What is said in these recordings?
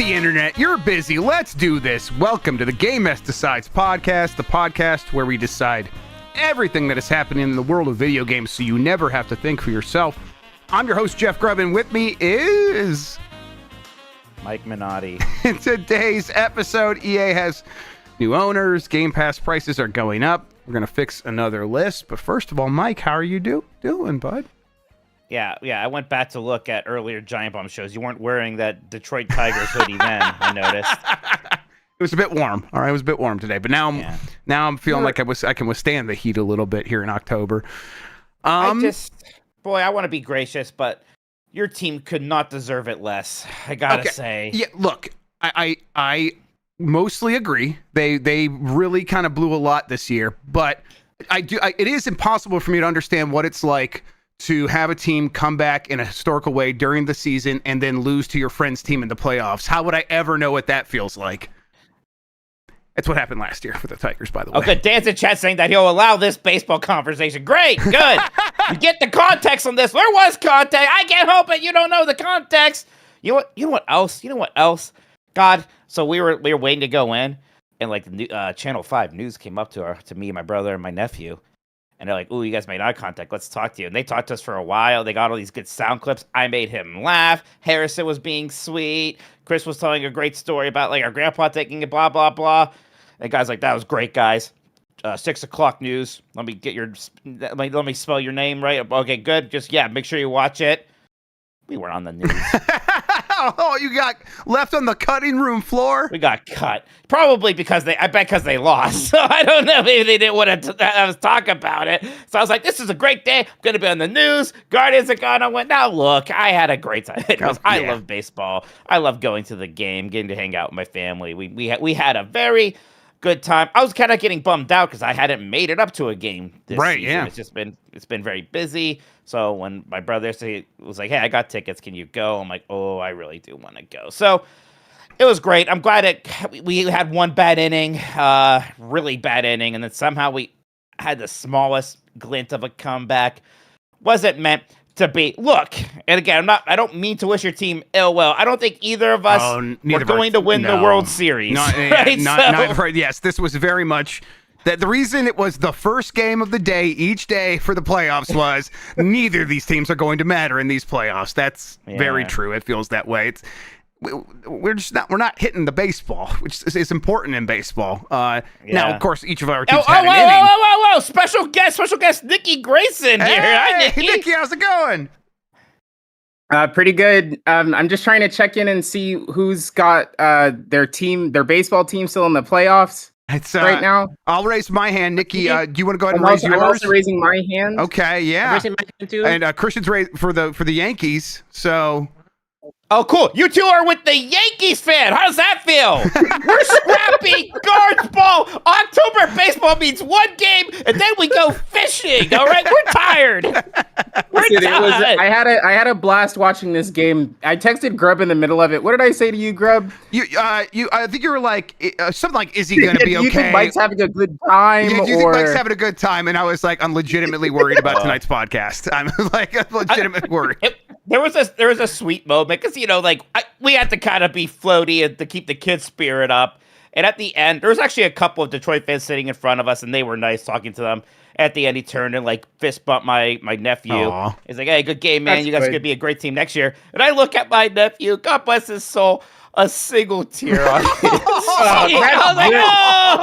Hey, Internet, you're busy. Let's do this. Welcome to the Gamepass Decides podcast, the podcast where we decide everything that is happening in the world of video games so you never have to think for yourself. I'm your host, Jeff Grubb, and with me is... Mike Minotti. In today's episode, EA has new owners. Game Pass prices are going up. We're going to fix another list. But first of all, Mike, how are you doing, bud? Yeah. I went back to look at earlier Giant Bomb shows. You weren't wearing that Detroit Tigers hoodie then, I noticed. It was a bit warm. All right, it was a bit warm today. But now I'm feeling like I can withstand the heat a little bit here in October. I want to be gracious, but your team could not deserve it less. I gotta say. Yeah, look, I mostly agree. They really kind of blew a lot this year, but it is impossible for me to understand what it's like to have a team come back in a historical way during the season and then lose to your friend's team in the playoffs. How would I ever know what that feels like? That's what happened last year for the Tigers, by the way. Okay, Dan's in chat saying that he'll allow this baseball conversation. Great, good. You get the context on this. There was context. I can't help it. You don't know the context. You know what else? God, so we were waiting to go in, and like the Channel 5 news came up to me, my brother, and my nephew. And they're like, "Ooh, you guys made eye contact. Let's talk to you." And they talked to us for a while. They got all these good sound clips. I made him laugh. Harrison was being sweet. Chris was telling a great story about like our grandpa taking it, blah, blah, blah. And guys like, "That was great, guys. 6 o'clock news. Let me spell your name right. Okay, good. Just, make sure you watch it." We weren't on the news. Oh, you got left on the cutting room floor? We got cut. Probably because they lost. So I don't know. Maybe they didn't want to have us talk about it. So I was like, this is a great day. I'm going to be on the news. Guardians are gone. I went, now look, I had a great time. I love baseball. I love going to the game, getting to hang out with my family. We had a very good time. I was kind of getting bummed out because I hadn't made it up to a game this season. Yeah. It's been very busy. So when my brother was like, "Hey, I got tickets. Can you go?" I'm like, "Oh, I really do want to go." So it was great. I'm glad we had one bad inning, really bad inning, and then somehow we had the smallest glint of a comeback. Wasn't meant to be. Look, and again, I don't mean to wish your team ill will. I don't think either of us were going to win the World Series. Yes, this was very much that the reason it was the first game of the day each day for the playoffs was neither of these teams are going to matter in these playoffs. That's very true. It feels that way. We're not hitting the baseball, which is important in baseball. Now, of course, each of our teams had an inning. Whoa! Special guest, Nikki Grayson here. Hey, Nikki, how's it going? Pretty good. I'm just trying to check in and see who's got their baseball team still in the playoffs right now. I'll raise my hand. Nikki, do you want to go ahead and raise yours? I'm also raising my hand. Okay, yeah. I'm raising my hand too. And Christian's raised for the Yankees, so... Oh, cool. You two are with the Yankees fan. How does that feel? We're scrappy guards ball. October baseball means one game, and then we go fishing. All right? We're tired. I had a blast watching this game. I texted Grubb in the middle of it. What did I say to you, Grubb? I think you were like, something like, is he going to be okay? Do you think Mike's having a good time? Yeah, do you think Mike's having a good time? And I was like, I'm legitimately worried about tonight's podcast. I'm legitimately worried. There was a sweet moment because we had to kind of be floaty and to keep the kids' spirit up. And at the end, there was actually a couple of Detroit fans sitting in front of us, and they were nice talking to them. At the end, he turned and fist bumped my nephew. Aww. He's like, "Hey, good game, man. You guys are gonna be a great team next year." And I look at my nephew. God bless his soul. A single tear on his cheek. I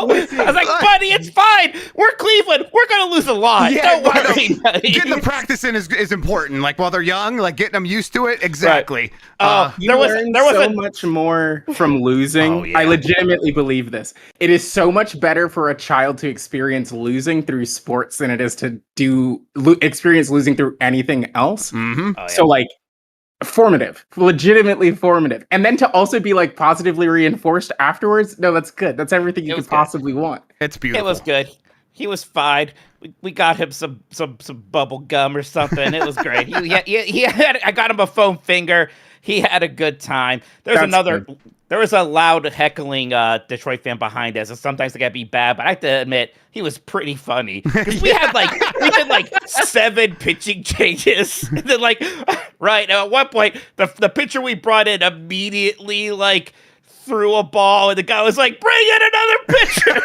was like, buddy, it's fine. We're Cleveland. We're going to lose a lot. Yeah, don't worry, buddy. Getting the practice in is important. Like, while they're young, like, getting them used to it. Exactly. Right. There was much more from losing. Oh, yeah. I legitimately believe this. It is so much better for a child to experience losing through sports than it is to experience losing through anything else. Mm-hmm. Oh, yeah. So, legitimately formative, and then to also be positively reinforced afterwards. No, that's good. That's everything you could possibly want. It's beautiful. It was good. He was fine. We got him some bubble gum or something. It was great. He had. I got him a foam finger. He had a good time. There was a loud heckling Detroit fan behind us, and sometimes they gotta be bad, but I have to admit, he was pretty funny. Because we did 7 pitching changes. And then right, at one point, the pitcher we brought in immediately threw a ball, and the guy was like, "Bring in another pitcher."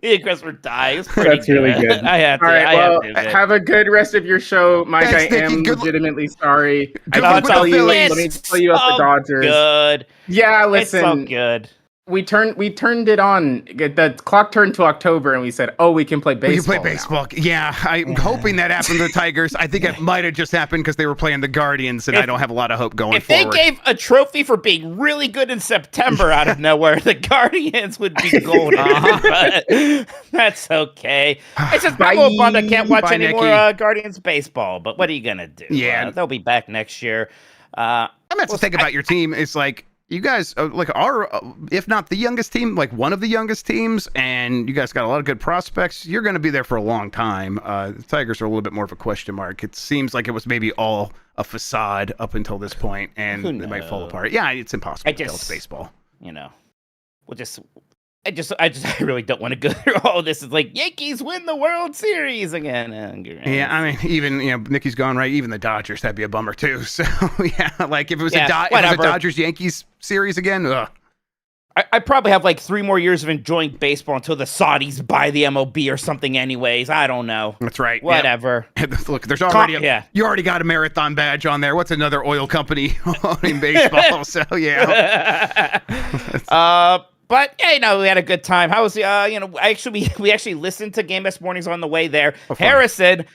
Me and Chris were dying. That's really good. I had to. All right, well, I have to, have a good rest of your show, Mike. Thanks, I Nicky. am Good legitimately sorry. Good I luck can with tell the you. Phillies. Let me tell you about the Dodgers. Good. Yeah, It's so listen. good. We turned it on. The clock turned to October, and we said, "Oh, we can play baseball." You play baseball. Yeah, I'm hoping that happened to the Tigers. I think it might have just happened because they were playing the Guardians, and I don't have a lot of hope going If forward. they gave a trophy for being really good in September out of nowhere, the Guardians would be golden. But that's okay. It's just I'm a little bummed I can't watch Bye, any more Nicky. Guardians baseball. But what are you gonna do? Yeah. They'll be back next year. I meant to think about your team. It's like you guys are if not the youngest team, like one of the youngest teams, and you guys got a lot of good prospects. You're going to be there for a long time. The Tigers are a little bit more of a question mark. It seems like it was maybe all a facade up until this point, and they might fall apart. Yeah, it's impossible to tell. It's baseball. I really don't want to go through all this. It's like Yankees win the World Series again. Yeah, I mean, even Nicky's gone right. Even the Dodgers, that'd be a bummer too. So yeah, like if it was a Dodgers Yankees series again, ugh. I probably have like 3 more years of enjoying baseball until the Saudis buy the MLB or something. Anyways, I don't know. That's right. Whatever. Yep. Look, there's already you already got a marathon badge on there. What's another oil company in baseball? So yeah. But yeah, we had a good time. How was we actually listened to Gamepass mornings on the way there. Harrison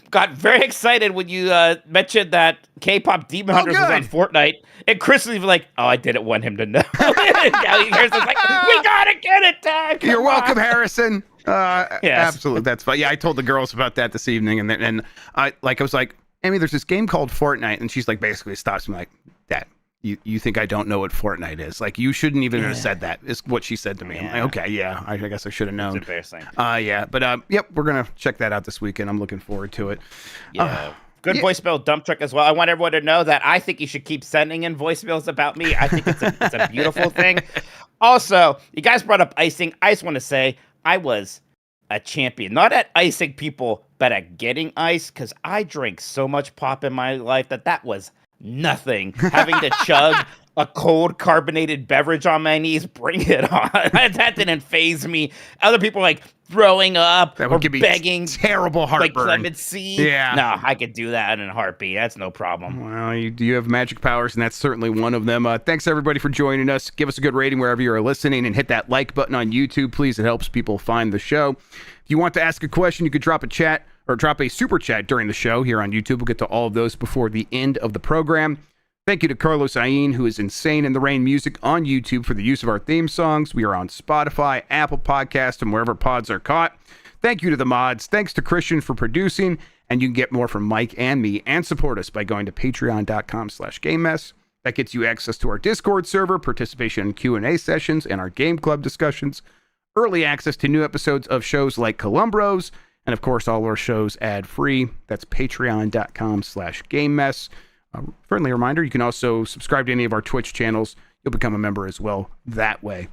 got very excited when you mentioned that K-pop Demon Hunters was on Fortnite, and Chris was even like, "Oh, I didn't want him to know." Harrison's like, "We gotta get it, Dad. You're welcome, Harrison." Yes. Absolutely, that's fine. Yeah, I told the girls about that this evening, and I was like, "Amy, there's this game called Fortnite," and she's like, basically stops me like, "Dad, you think I don't know what Fortnite is? Like, you shouldn't even have said that," is what she said to me. I'm like, okay, yeah, I guess I should have known. It's embarrassing. Yeah, but yep, we're gonna check that out this weekend. I'm looking forward to it. Yeah. Good voicemail dump truck as well. I want everyone to know that I think you should keep sending in voicemails about me. I think it's a beautiful thing. Also, you guys brought up icing. I just want to say I was a champion, not at icing people, but at getting ice, because I drank so much pop in my life that was nothing. Having to chug a cold carbonated beverage on my knees, bring it on. That didn't faze me. Other people like throwing up That would or give me begging terrible heartburn. like clemency. Yeah. No, I could do that in a heartbeat. That's no problem. Well, you have magic powers, and that's certainly one of them. Thanks, everybody, for joining us. Give us a good rating wherever you are listening, and hit that like button on YouTube, please. It helps people find the show. If you want to ask a question, you could drop a chat or drop a super chat during the show here on YouTube. We'll get to all of those before the end of the program. Thank you to Carlos Ayin, who is Insane in the Rain Music on YouTube, for the use of our theme songs. We are on Spotify, Apple Podcasts, and wherever pods are caught. Thank you to the mods. Thanks to Christian for producing. And you can get more from Mike and me and support us by going to patreon.com/GameMess. That gets you access to our Discord server, participation in Q&A sessions, and our game club discussions, early access to new episodes of shows like Columbros, and of course, all our shows ad-free. That's patreon.com/GameMess. Friendly reminder, you can also subscribe to any of our Twitch channels. You'll become a member as well that way.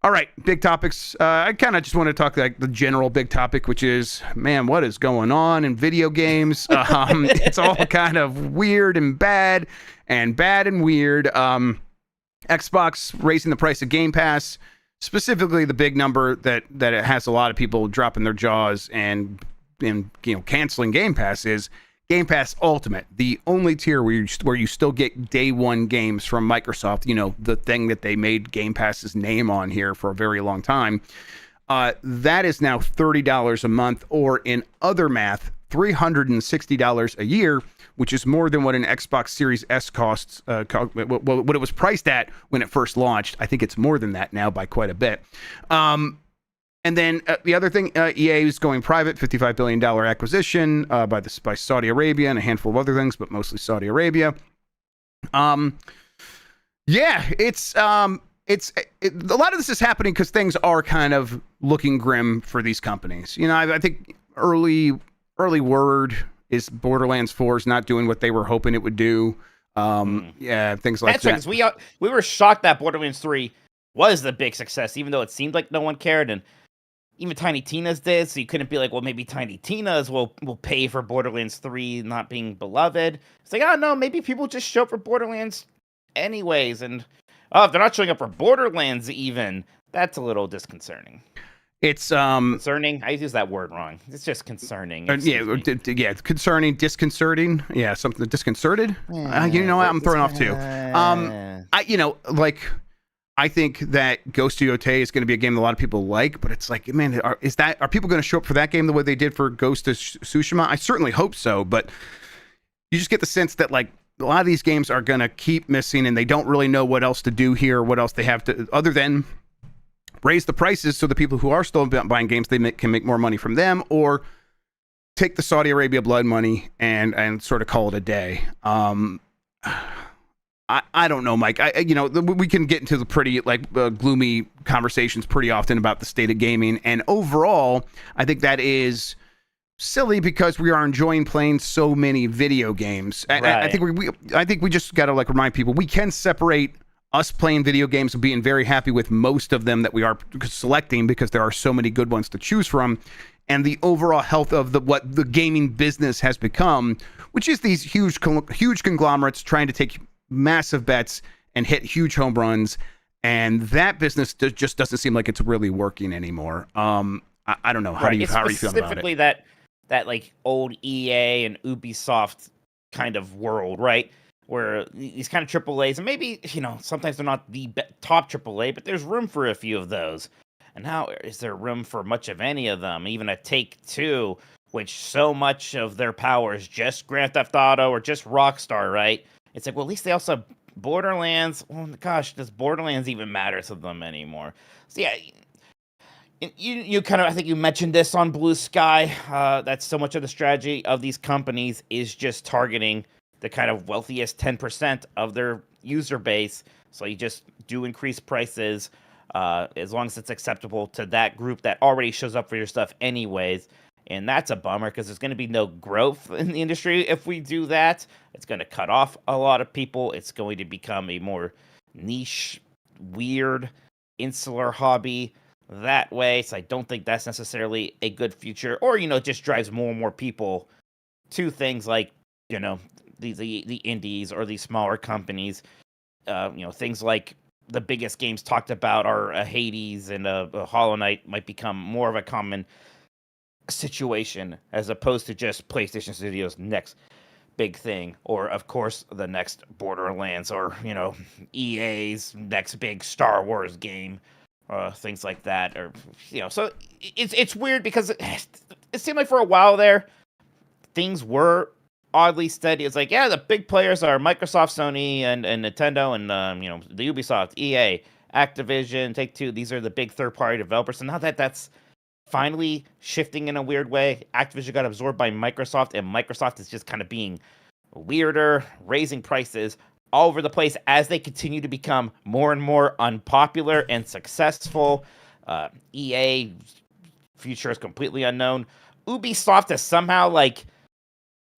All right, big topics. I kind of just want to talk like the general big topic, which is, man, what is going on in video games? It's all kind of weird and bad and weird. Xbox raising the price of Game Pass, specifically the big number that it has a lot of people dropping their jaws and canceling Game Pass is Game Pass Ultimate, the only tier where you still get day one games from Microsoft, the thing that they made Game Pass's name on here for a very long time. That is now $30 a month, or in other math, $360 a year, which is more than what an Xbox Series S costs, what it was priced at when it first launched. I think it's more than that now by quite a bit. And then the other thing, EA is going private, $55 billion acquisition by Saudi Arabia and a handful of other things, but mostly Saudi Arabia. It's a lot of this is happening because things are kind of looking grim for these companies. I think early word is Borderlands 4 is not doing what they were hoping it would do. Things like that. That's right, 'cause we were shocked that Borderlands 3 was the big success, even though it seemed like no one cared, and even Tiny Tina's did, so you couldn't be like, well, maybe Tiny Tina's will pay for Borderlands 3 not being beloved. It's like, oh no, maybe people just show up for Borderlands anyways. And if they're not showing up for Borderlands even, that's a little disconcerting. It's concerning. I use that word wrong. It's just concerning. Yeah, concerning, disconcerting. Yeah, something disconcerted. I'm thrown off too. I think that Ghost of Yotei is going to be a game that a lot of people like, but it's like, man, are people going to show up for that game the way they did for Ghost of Tsushima? I certainly hope so, but you just get the sense that like a lot of these games are going to keep missing, and they don't really know what else to do here, what else they have to, other than raise the prices so the people who are still buying games, can make more money from them, or take the Saudi Arabia blood money and sort of call it a day. I don't know, Mike. We can get into the pretty gloomy conversations pretty often about the state of gaming, and overall, I think that is silly because we are enjoying playing so many video games. Right. I think we just got to remind people we can separate us playing video games and being very happy with most of them that we are selecting because there are so many good ones to choose from, and the overall health of what the gaming business has become, which is these huge conglomerates trying to take massive bets and hit huge home runs, and that business just doesn't seem like it's really working anymore. I don't know. How are you feeling about it? Specifically that like old EA and Ubisoft kind of world, right? Where these kind of AAAs, and maybe, sometimes they're not the top AAA, but there's room for a few of those. And now, is there room for much of any of them? Even a Take-Two, which so much of their power is just Grand Theft Auto or just Rockstar, right? It's like, well, at least they also have Borderlands. Well, gosh, does Borderlands even matter to them anymore? So yeah, you kind of, I think you mentioned this on Blue Sky, that so much of the strategy of these companies is just targeting the kind of wealthiest 10% of their user base. So you just do increase prices as long as it's acceptable to that group that already shows up for your stuff anyways. And that's a bummer because there's going to be no growth in the industry if we do that. It's going to cut off a lot of people. It's going to become a more niche, weird, insular hobby that way. So I don't think that's necessarily a good future. Or, it just drives more and more people to things like, the indies or these smaller companies. Things like the biggest games talked about are a Hades and a Hollow Knight might become more of a common situation as opposed to just PlayStation Studios' next big thing, or of course the next Borderlands, or EA's next big Star Wars game, things like that, or so it's weird because it seemed like for a while there things were oddly steady. It's like, the big players are Microsoft, Sony, and Nintendo, and the Ubisoft, EA, Activision, Take-Two. These are the big third-party developers. And now that's finally shifting in a weird way. Activision got absorbed by Microsoft, and Microsoft is just kind of being weirder, raising prices all over the place as they continue to become more and more unpopular and successful. EA future is completely unknown. Ubisoft is somehow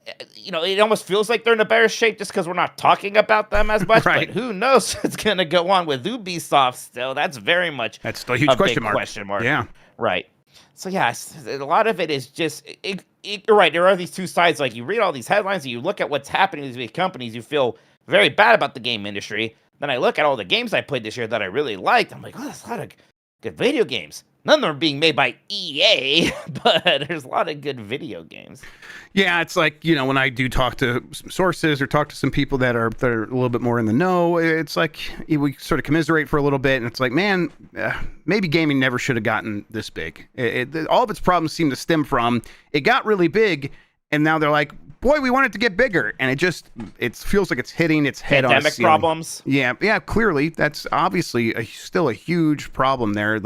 it almost feels like they're in a better shape just because we're not talking about them as much. Right. But who knows what's going to go on with Ubisoft still. That's very much still a huge question mark. Yeah. Right. So, yeah, a lot of it is just, you're right, there are these two sides. Like, you read all these headlines and you look at what's happening to these big companies, you feel very bad about the game industry. Then I look at all the games I played this year that I really liked. I'm like, there's a lot of good video games. None of them are being made by EA, but there's a lot of good video games. Yeah, it's like, when I do talk to sources or talk to some people that are a little bit more in the know, it's like we sort of commiserate for a little bit, and it's like, man, maybe gaming never should have gotten this big. All of its problems seem to stem from it got really big, and now they're like, boy, we want it to get bigger, and it feels like it's hitting its head on a ceiling. Pandemic problems. Yeah, clearly that's obviously still a huge problem there.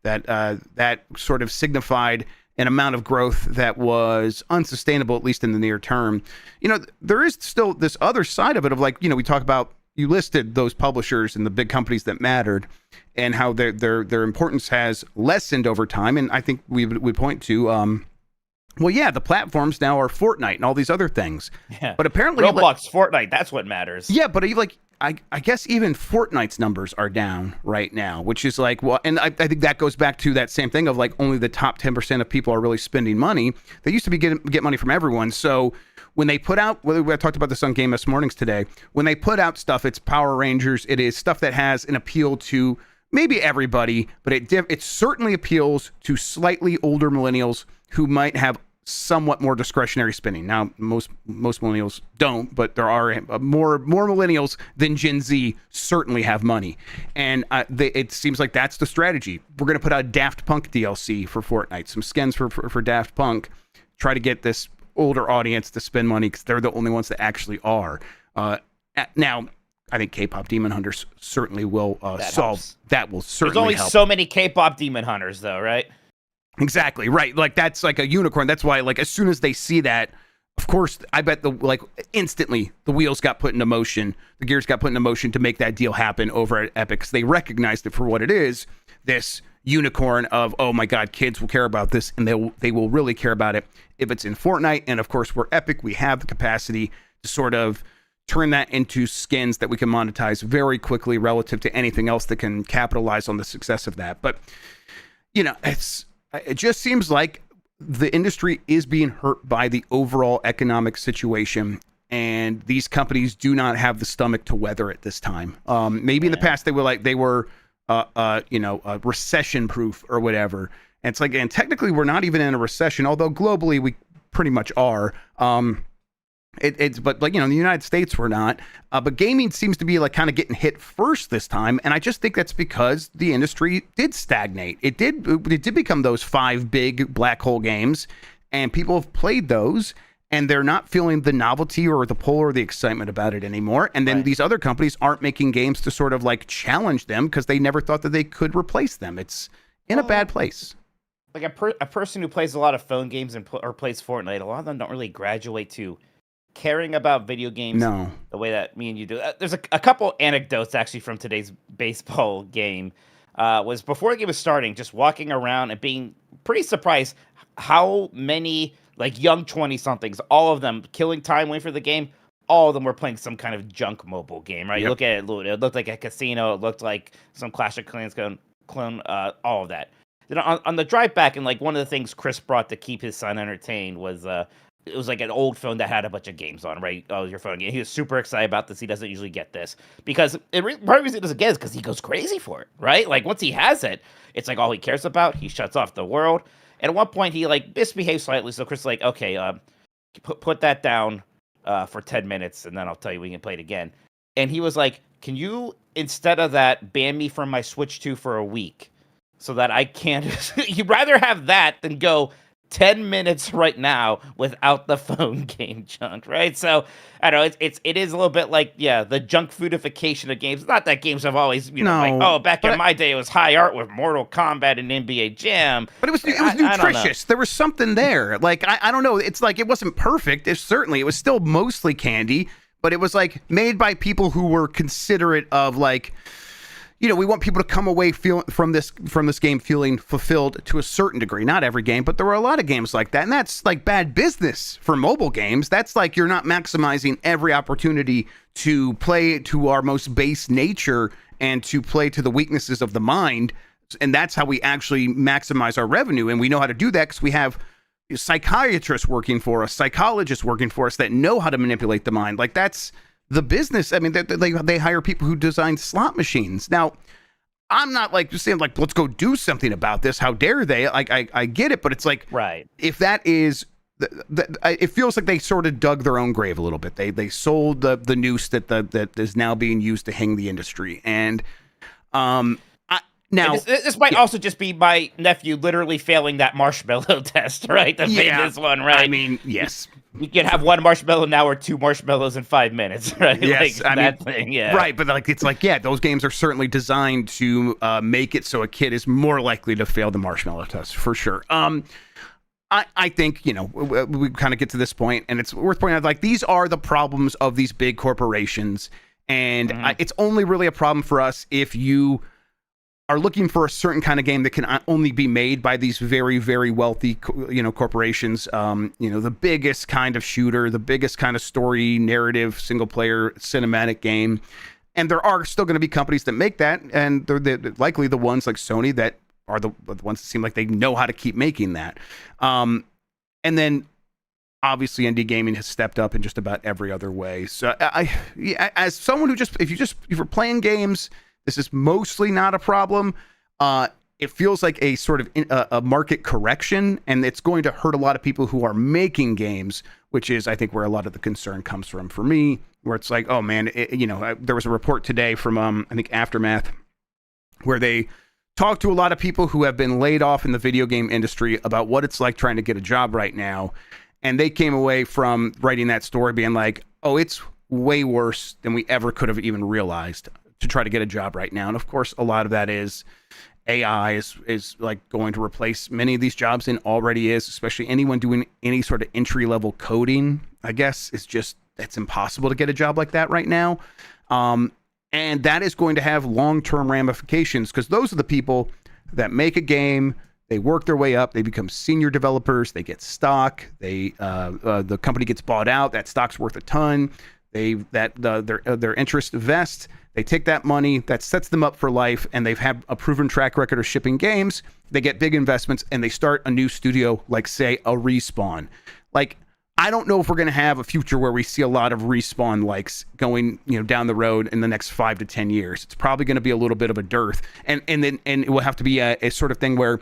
That sort of signified an amount of growth that was unsustainable, at least in the near term. There is still this other side of it of we talk about, you listed those publishers and the big companies that mattered and how their importance has lessened over time. And I think we point to, the platforms now are Fortnite and all these other things. Yeah. But apparently Roblox, Fortnite, that's what matters. Yeah, but I guess even Fortnite's numbers are down right now, which is like, well, and I think that goes back to that same thing of like only the top 10% of people are really spending money. They used to be get money from everyone. So when they put out, I talked about this on Gamepass Mornings today, when they put out stuff, it's Power Rangers. It is stuff that has an appeal to maybe everybody, but it certainly appeals to slightly older millennials who might have somewhat more discretionary spending. Now, most millennials don't, but there are more millennials than Gen Z certainly have money. And it seems like that's the strategy. We're going to put out Daft Punk DLC for Fortnite, some skins for Daft Punk, try to get this older audience to spend money because they're the only ones that actually are. Now, I think K-pop Demon Hunters certainly will solve helps. That. Will certainly There's only help. so many K-pop Demon Hunters, though, right? Exactly, right. Like, that's like a unicorn. That's why, like, as soon as they see that, of course, I bet instantly the wheels got put into motion, the gears got put into motion to make that deal happen over at Epic. 'Cause they recognized it for what it is, this unicorn of, oh my God, kids will care about this, and they will really care about it if it's in Fortnite. And of course, we're Epic. We have the capacity to sort of turn that into skins that we can monetize very quickly relative to anything else that can capitalize on the success of that. But, it just seems like the industry is being hurt by the overall economic situation, and these companies do not have the stomach to weather it this time. Maybe in the past they were recession proof or whatever. And it's like, and technically we're not even in a recession, although globally we pretty much are. But in the United States we're not. But gaming seems to be like kind of getting hit first this time, and I just think that's because the industry did stagnate. It did become those 5 big black hole games, and people have played those, and they're not feeling the novelty or the pull or the excitement about it anymore. And then these other companies aren't making games to sort of like challenge them because they never thought that they could replace them. It's in a bad place. Like a person who plays a lot of phone games or plays Fortnite, a lot of them don't really graduate to caring about video games the way that me and you do. There's a couple anecdotes actually from today's baseball game. Was before the game was starting, just walking around and being pretty surprised how many like young 20-somethings, all of them killing time waiting for the game, all of them were playing some kind of junk mobile game, right? Yep. You look at it looked like a casino, it looked like some Clash of Clans clone, all of that. Then on the drive back, and like one of the things Chris brought to keep his son entertained was it was like an old phone that had a bunch of games on, right? Oh, your phone game. He was super excited about this. He doesn't usually get this because part of the reason he doesn't get it is because he goes crazy for it, right? Like once he has it, it's like all he cares about. He shuts off the world. And at one point, he like misbehaves slightly. So Chris is like, okay, put that down for 10 minutes, and then I'll tell you we can play it again. And he was like, can you, instead of that, ban me from my Switch 2 for a week so that I can't... You'd rather have that than go 10 minutes right now without the phone game junk, right? So I don't know, it is a little bit like the junk foodification of games. Not that games have always back in my day it was high art with Mortal Kombat and NBA Jam, but it was nutritious. There was something there. Like I don't know. It's like it wasn't perfect. It was still mostly candy, but it was like made by people who were considerate of like. We want people to come away from this game feeling fulfilled to a certain degree. Not every game, but there were a lot of games like that. And that's like bad business for mobile games. That's like you're not maximizing every opportunity to play to our most base nature and to play to the weaknesses of the mind. And that's how we actually maximize our revenue. And we know how to do that because we have psychiatrists working for us, psychologists working for us that know how to manipulate the mind. Like that's the business. I mean, they hire people who design slot machines. Now, I'm not like just saying like, let's go do something about this. How dare they? Like, I get it, but it's like, right. If that is, it feels like they sort of dug their own grave a little bit. They sold the noose that is now being used to hang the industry. And now this might also just be my nephew literally failing that marshmallow test, right? The famous one, right? I mean, yes. You can have one marshmallow now or 2 marshmallows in 5 minutes, right? Yes, like, thing, yeah. Right, but like it's like, those games are certainly designed to make it so a kid is more likely to fail the marshmallow test, for sure. I think, we kind of get to this point, and it's worth pointing out, like, these are the problems of these big corporations, and it's only really a problem for us if you are looking for a certain kind of game that can only be made by these very, very wealthy, corporations. The biggest kind of shooter, the biggest kind of story, narrative, single player, cinematic game. And there are still going to be companies that make that, and they're likely the ones like Sony that are the ones that seem like they know how to keep making that. And then obviously indie gaming has stepped up in just about every other way. So as someone who if you're playing games, this is mostly not a problem. It feels like a sort of a market correction, and it's going to hurt a lot of people who are making games, which is, I think, where a lot of the concern comes from for me, where it's like, oh man, there was a report today from, I think, Aftermath, where they talked to a lot of people who have been laid off in the video game industry about what it's like trying to get a job right now. And they came away from writing that story being like, oh, it's way worse than we ever could have even realized to try to get a job right now. And of course, a lot of that is AI is like going to replace many of these jobs, and already is, especially anyone doing any sort of entry level coding, I guess, it's impossible to get a job like that right now. And that is going to have long-term ramifications, because those are the people that make a game, they work their way up, they become senior developers, they get stock, the company gets bought out, that stock's worth a ton, their interest vest. They take that money, that sets them up for life, and they've had a proven track record of shipping games. They get big investments, and they start a new studio, like, say, a Respawn. Like, I don't know if we're going to have a future where we see a lot of Respawn likes going, down the road in the next 5 to 10 years. It's probably going to be a little bit of a dearth, and it will have to be a sort of thing where,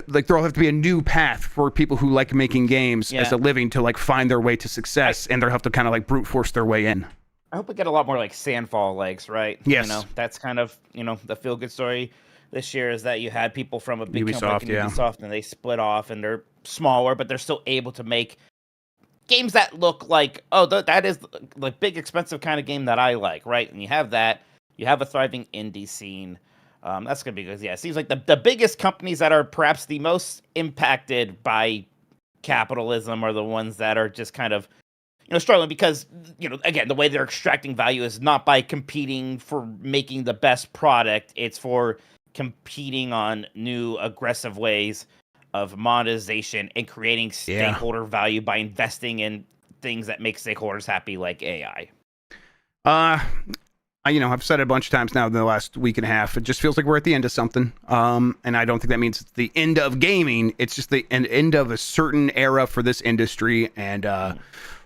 like, there'll have to be a new path for people who like making games as a living to, like, find their way to success, and they'll have to kind of, like, brute force their way in. I hope we get a lot more like Sandfall legs, right? Yes. That's kind of, the feel good story this year is that you had people from a big Ubisoft, company like Ubisoft, and they split off, and they're smaller, but they're still able to make games that look like, that is like big, expensive kind of game that I like, right? And you have that. You have a thriving indie scene. That's going to be good. Yeah, it seems like the biggest companies that are perhaps the most impacted by capitalism are the ones that are just kind of struggling, because, again, the way they're extracting value is not by competing for making the best product. It's for competing on new aggressive ways of monetization and creating stakeholder value by investing in things that make stakeholders happy, like AI. I've said it a bunch of times now in the last week and a half. It just feels like we're at the end of something. And I don't think that means it's the end of gaming. It's just the end of a certain era for this industry, and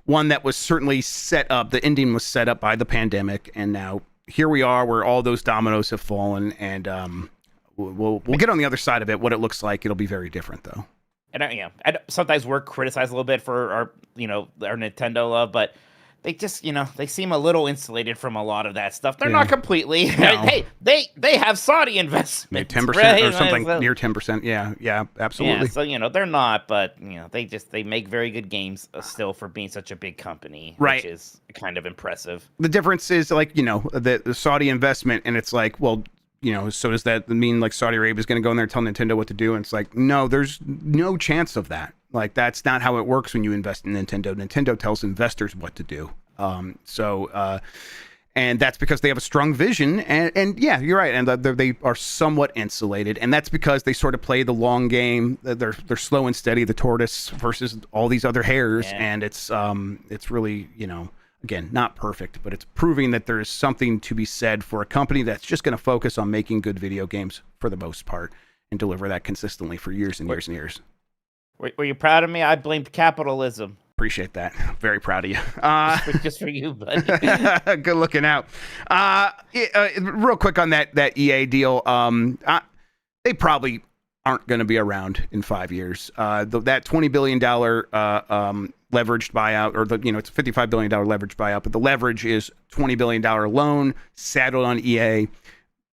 one that was certainly set up. The ending was set up by the pandemic, and now here we are, where all those dominoes have fallen, and we'll get on the other side of it. What it looks like, it'll be very different, though. And sometimes we're criticized a little bit for our Nintendo love, but they just, they seem a little insulated from a lot of that stuff. They're not completely. No. Hey, they have Saudi investments, 10% right? or something near 10%. Yeah, absolutely. Yeah, so they're not, but they make very good games still for being such a big company, right? Which is kind of impressive. The difference is, like, the Saudi investment, and it's like, well, so does that mean like Saudi Arabia is going to go in there and tell Nintendo what to do? And it's like, no, there's no chance of that. Like, that's not how it works when you invest in Nintendo. Nintendo tells investors what to do. And that's because they have a strong vision. And yeah, you're right. And they are somewhat insulated. And that's because they sort of play the long game. They're slow and steady, the tortoise versus all these other hares. Yeah. And it's really, again, not perfect, but it's proving that there is something to be said for a company that's just going to focus on making good video games for the most part and deliver that consistently for years and years and years. Were you proud of me? I blamed capitalism. Appreciate that. Very proud of you. Just for you, buddy. Good looking out. Real quick on that EA deal. They probably aren't going to be around in 5 years. That $20 billion leveraged buyout, or it's a $55 billion leveraged buyout, but the leverage is $20 billion loan saddled on EA,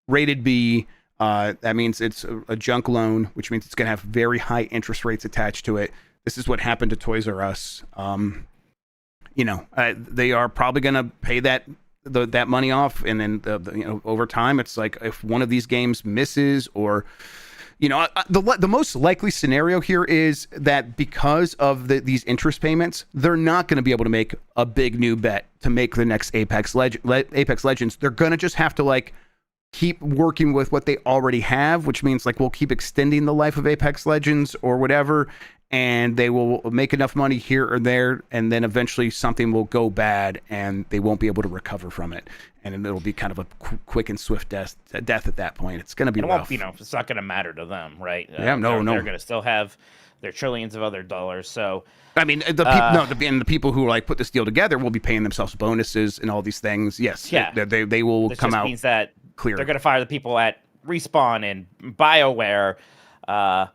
rated B. That means it's a junk loan, which means it's going to have very high interest rates attached to it. This is what happened to Toys R Us. They are probably going to pay that money off, and then over time, it's like if one of these games misses, or the most likely scenario here is that because of these interest payments, they're not going to be able to make a big new bet to make the next Apex Legends. They're going to just have to keep working with what they already have, which means we'll keep extending the life of Apex Legends or whatever, and they will make enough money here or there, and then eventually something will go bad, and they won't be able to recover from it, and it'll be kind of a quick and swift death at that point. It's going to be rough. It's not going to matter to them, right? No. They're going to still have their trillions of other dollars. So I mean, the people who like put this deal together will be paying themselves bonuses and all these things. Yes, they will this come just out means that clear. They're going to fire the people at Respawn and BioWare. Oh,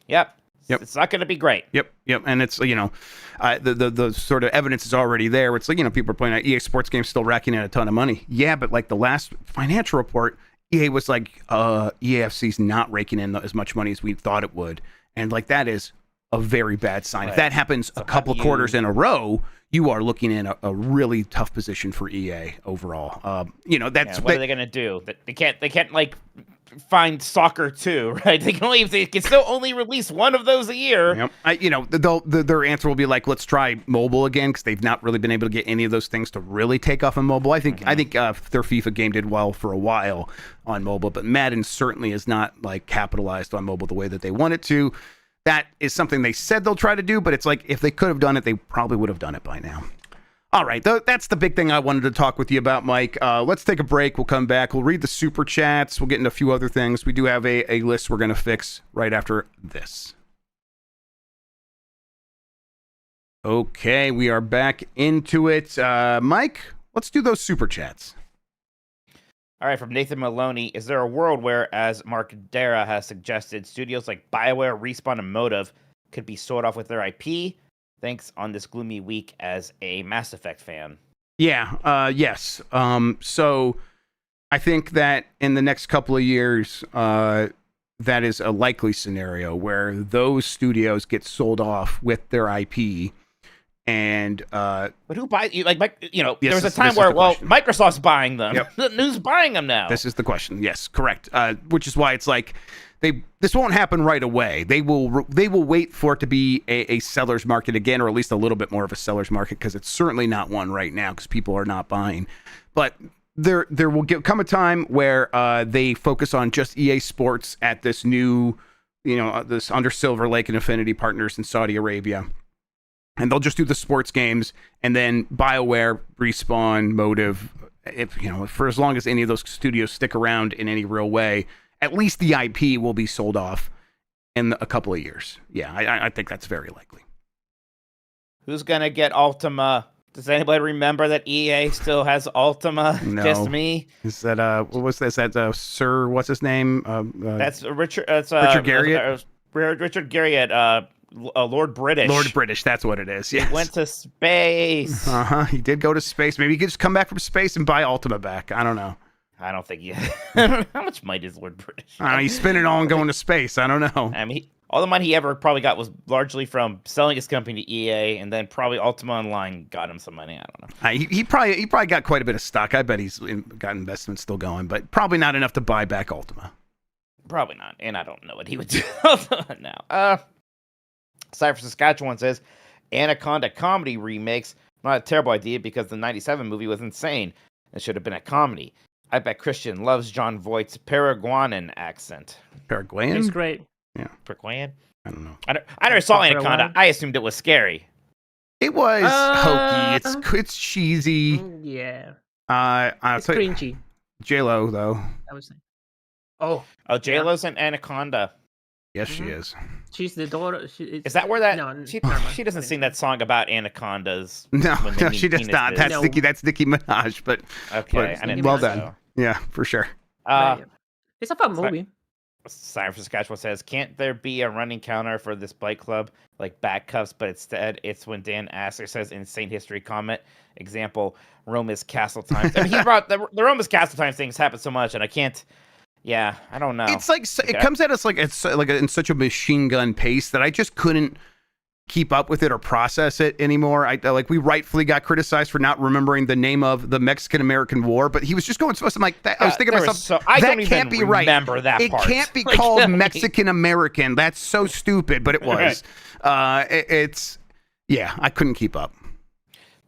yep. It's not going to be great. Yep. And it's, the sort of evidence is already there. It's like, people are playing EA Sports games still racking in a ton of money. Yeah, but like the last financial report, EA was like, EAFC's not raking in as much money as we thought it would. And like that is a very bad sign. Right. If that happens a couple quarters in a row, you are looking in a really tough position for EA overall. That's what are they going to do? They can't like find soccer 2, right? They can still only release one of those a year. Yep. Their answer will be like, let's try mobile again, because they've not really been able to get any of those things to really take off on mobile. I think their FIFA game did well for a while on mobile, but Madden certainly is not like capitalized on mobile the way that they want it to. That is something they said they'll try to do, but it's like if they could have done it, they probably would have done it by now. All right, that's the big thing I wanted to talk with you about, Mike. Let's take a break. We'll come back. We'll read the super chats. We'll get into a few other things. We do have a list we're going to fix right after this. Okay, we are back into it. Mike, let's do those super chats. All right, from Nathan Maloney, is there a world where, as Mark Dara has suggested, studios like BioWare, Respawn, and Motive could be sold off with their IP? Thanks on this gloomy week as a Mass Effect fan. Yes. So I think that in the next couple of years, that is a likely scenario where those studios get sold off with their IP. And but who buys you? There was a time where Microsoft's buying them. Yep. Who's buying them now? This is the question. Yes, correct. Which is why it's like this won't happen right away. They will wait for it to be a seller's market again, or at least a little bit more of a seller's market, because it's certainly not one right now because people are not buying. But there will come a time where they focus on just EA Sports at this new, this under Silver Lake and Affinity Partners in Saudi Arabia. And they'll just do the sports games, and then BioWare, Respawn, Motive, for as long as any of those studios stick around in any real way, at least the IP will be sold off in a couple of years. Yeah, I think that's very likely. Who's gonna get Ultima? Does anybody remember that EA still has Ultima? No. Just me. Is that what was this? That Sir, what's his name? That's Richard. Richard Garriott. Richard Garriott. Lord British. Lord British, that's what it is. Yes. He went to space. He did go to space. Maybe he could just come back from space and buy Ultima back. I don't know. I don't think how much might is Lord British? I don't know. He's spending it all on going to space. I don't know. I mean, all the money he ever probably got was largely from selling his company to EA, and then probably Ultima Online got him some money. I don't know. He probably got quite a bit of stock. I bet he's got investments still going, but probably not enough to buy back Ultima. Probably not, and I don't know what he would do now. Cypher Saskatchewan says, Anaconda comedy remakes. Not a terrible idea because the 97 movie was insane. It should have been a comedy. I bet Christian loves John Voight's Paraguayan accent. Paraguayan? He's great. Yeah. Paraguayan? I don't know. I never saw Anaconda. I assumed it was scary. It was hokey. It's cheesy. Yeah. It's cringy. J-Lo, though. I was saying. Oh, J-Lo's in Anaconda. Yes, she is. She's the daughter. Is that where that? No, she doesn't sing that song about anacondas. No, she does not. That's Nicki Minaj. But okay, well done. So. Yeah, for sure. It's a fun movie. Cypher Saskatchewan says, "Can't there be a running counter for this bike club like back cuffs? But instead, it's when Dan Asser says insane history comment. Example: Roma's Castle Times. I mean, he brought the Roma's Castle Times things happen so much, and I can't." Yeah, I don't know. It's like it comes at us like it's like in such a machine gun pace that I just couldn't keep up with it or process it anymore. We rightfully got criticized for not remembering the name of the Mexican-American War, but he was just going supposed to like that. I was thinking to myself, that can't be right. It can't be called Mexican-American. That's so stupid, but it was. I couldn't keep up.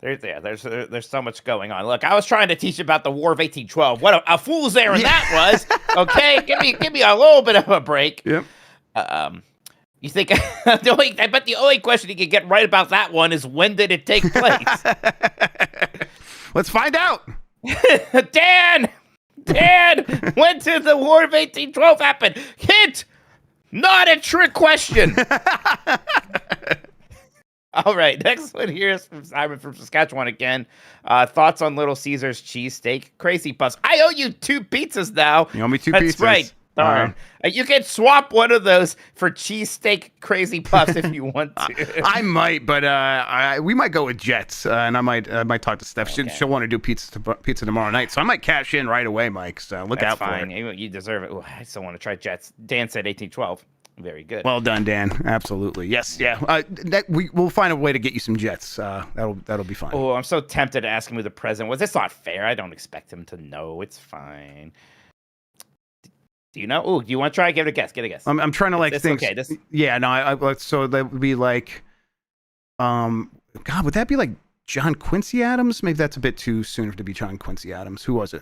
There's so much going on. Look, I was trying to teach about the War of 1812. What a fool's errand that was. Okay, give me a little bit of a break. Yep. You think I bet the only question you can get right about that one is when did it take place? Let's find out. Dan, when did the War of 1812 happen? Hint, not a trick question. All right, next one here is from Simon from Saskatchewan again. Thoughts on Little Caesars cheesesteak crazy puffs? I owe you 2 pizzas now. You owe me 2 That's pizzas. That's right. Darn. You can swap one of those for cheesesteak crazy puffs if you want to. I might, but we might go with Jets, and I might talk to Steph. Okay. She'll want to do pizza tomorrow night, so I might cash in right away, Mike. So look out fine. for it. You deserve it. Ooh, I still want to try Jets. Dan said 1812. Very good. Well done, Dan. Absolutely. Yes. Yeah. We'll find a way to get you some Jets. That'll be fine. Oh, I'm so tempted to ask him who the president was. It's not fair. I don't expect him to know. It's fine. Do you know? Oh, do you want to try? Give it a guess. Get a guess. I'm trying to think. Okay. Yeah. No. So that would be like, God, would that be like John Quincy Adams? Maybe that's a bit too soon to be John Quincy Adams. Who was it?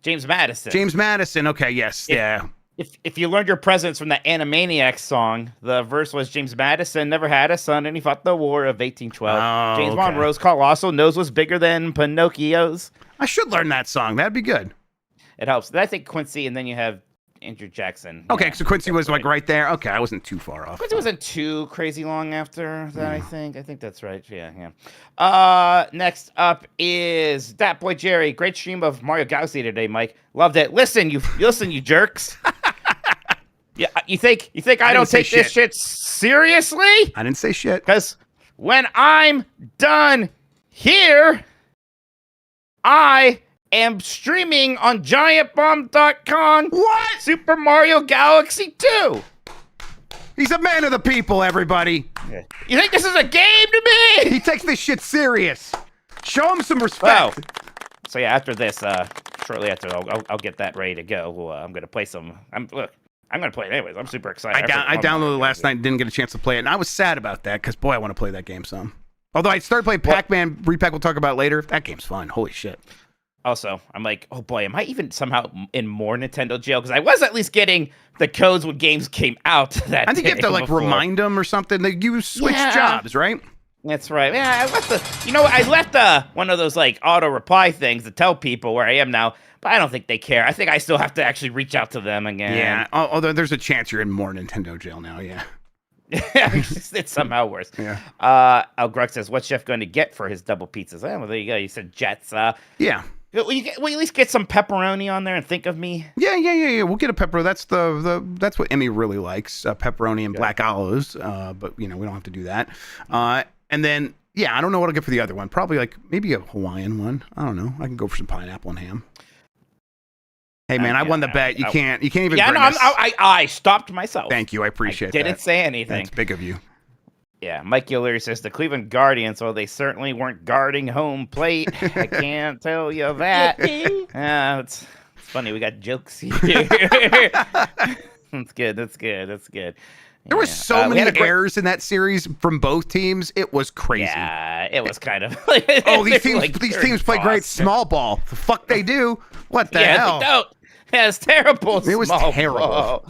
James Madison. James Madison. Okay. Yes. Yeah. If you learned your presidents from that Animaniacs song, the verse was James Madison never had a son and he fought the War of 1812. Oh, James okay. Monroe's colossal nose was bigger than Pinocchio's. I should learn that song. That'd be good. It helps. Then I think Quincy, and then you have Andrew Jackson. Okay, Yeah, so Quincy was like right there. Okay, I wasn't too far off. Quincy wasn't too crazy long after that, I think. I think that's right. Yeah. Next up is that boy Jerry. Great stream of Mario Galaxy today, Mike. Loved it. Listen, you jerks. Yeah, you think I don't take this shit seriously? I didn't say shit. Because when I'm done here, I am streaming on GiantBomb.com. What? Super Mario Galaxy 2. He's a man of the people, everybody. You think this is a game to me? He takes this shit serious. Show him some respect. Wow. So yeah, after this, shortly after, I'll get that ready to go. I'm gonna play some. I'm gonna play it anyways. I'm super excited. I downloaded it last night and didn't get a chance to play it, and I was sad about that because boy, I want to play that game some. Although I started playing Pac-Man Repack, we'll talk about later. That game's fun. Holy shit. Also, I'm like, oh boy, am I even somehow in more Nintendo jail? Because I was at least getting the codes when games came out that I think you have to like before. remind them or something. You switch jobs, right? That's right. Yeah, I left one of those like auto reply things to tell people where I am now, but I don't think they care. I think I still have to actually reach out to them again. Yeah. Although there's a chance you're in more Nintendo jail now. Yeah. It's somehow worse. Yeah. Grug says, "What's Chef going to get for his double pizzas?" Oh, well, there you go. You said Jets. Yeah. Will you at least get some pepperoni on there and think of me? Yeah. We'll get a pepper. That's that's what Emmy really likes, pepperoni and black olives. But we don't have to do that. And then I don't know what I'll get for the other one. Probably like maybe a Hawaiian one. I don't know. I can go for some pineapple and ham. Hey man, I won the bet. You can't even. Yeah, grimace. I stopped myself. Thank you. I appreciate that. Didn't say anything. That's big of you. Yeah, Mike Gillery says the Cleveland Guardians, well, they certainly weren't guarding home plate. I can't tell you that. It's funny. We got jokes here. That's good. There were so many errors in that series from both teams. It was crazy. Yeah, it was kind of. These teams play great small ball. The fuck they do? What the hell? They don't. Yeah, it's terrible. It was terrible.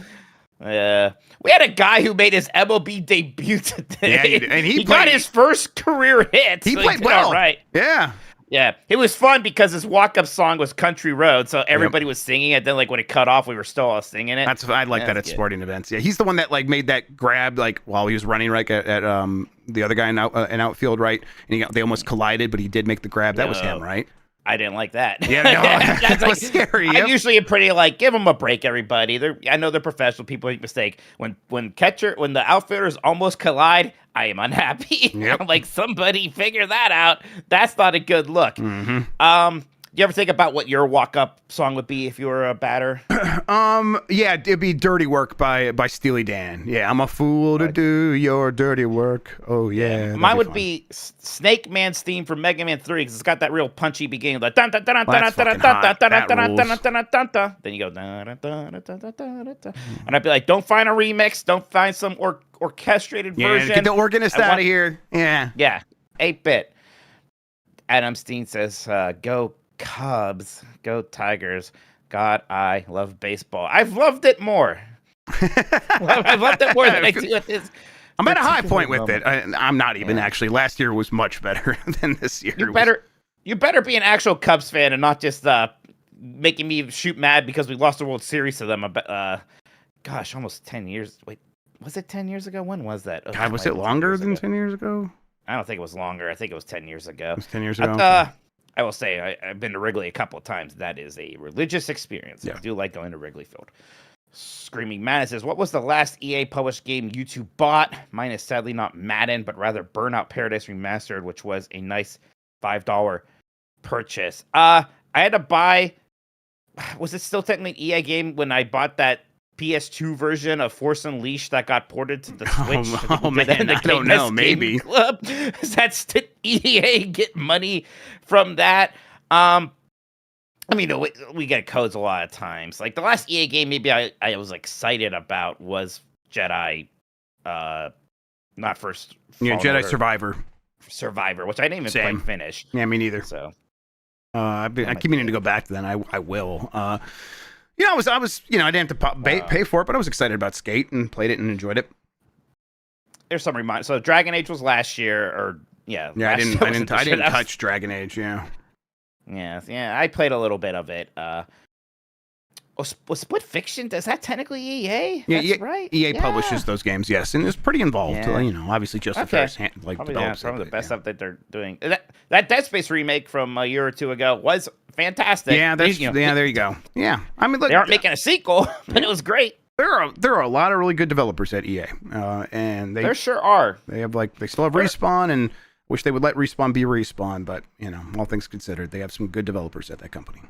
Yeah. We had a guy who made his MLB debut today. Yeah, and he got his first career hit. He played well. All right. Yeah. Yeah, it was fun because his walk-up song was Country Road, so everybody was singing it. Then, like when it cut off, we were still all singing it. I like that at sporting events. Yeah, he's the one that like made that grab like while he was running right at the other guy in outfield, right? And they almost collided, but he did make the grab. That was him, right? I didn't like that. Yeah, no, that was scary. I usually am pretty like, give them a break, everybody. I know they're professional. People make mistakes. When the outfielders almost collide, I am unhappy. Yep. I'm like, somebody figure that out. That's not a good look. Mm-hmm. You ever think about what your walk-up song would be if you were a batter? Yeah, it'd be "Dirty Work" by Steely Dan. Yeah, I'm a fool to do your dirty work. Oh yeah. Mine would be Snake Man's theme from Mega Man 3 because it's got that real punchy beginning, like dun dun dun dun dun dun dun dun dun dun. Then you go dun dun dun dun dun dun, and I'd be like, don't find a remix, don't find some orchestrated version. Get the organist out of here. Yeah. Yeah, 8-bit. Adam Steen says, "Go Cubs, go Tigers. God, I love baseball. I've loved it more." I loved it more than I do with this. I'm at a high point with it. I'm not even actually. Last year was much better than this year. You better be an actual Cubs fan and not just making me shoot mad because we lost the World Series to them. Gosh, almost 10 years. Wait, was it 10 years ago? When was that? Oh, God, was it longer than 10 years ago? I don't think it was longer. I think it was 10 years ago. It was 10 years ago. I will say I've been to Wrigley a couple of times. That is a religious experience. Yeah. I do like going to Wrigley Field. Screaming Madness says, what was the last EA published game you two bought? Mine is sadly not Madden, but rather Burnout Paradise Remastered, which was a nice $5 purchase. I had to buy, was it still technically an EA game when I bought that PS2 version of Force Unleashed that got ported to the Switch? Oh man, I don't know, maybe. That's did EA get money from that? I mean, we get codes a lot of times. Like the last EA game maybe I was excited about was Jedi, not first. Yeah, Jedi Survivor, which I didn't even play and finish. Yeah, me neither. So, I keep meaning to go back to that. I will. You know, I was, you know, I didn't have to pay for it, but I was excited about Skate and played it and enjoyed it. There's some reminder. So Dragon Age was last year, or yeah. Yeah, I didn't touch Dragon Age. Yeah. Yeah. I played a little bit of it. Was Split Fiction? Is that technically EA? Yeah, That's right. EA publishes those games, yes, and it's pretty involved. Yeah. You know, obviously just the first hand, like probably develops some of the best stuff that they're doing. That Dead Space remake from a year or two ago was fantastic. Yeah, there you go. Yeah, I mean, look, they aren't making a sequel, but it was great. There are a lot of really good developers at EA, and there sure are. They have they still have Respawn, and wish they would let Respawn be Respawn, but you know, all things considered, they have some good developers at that company.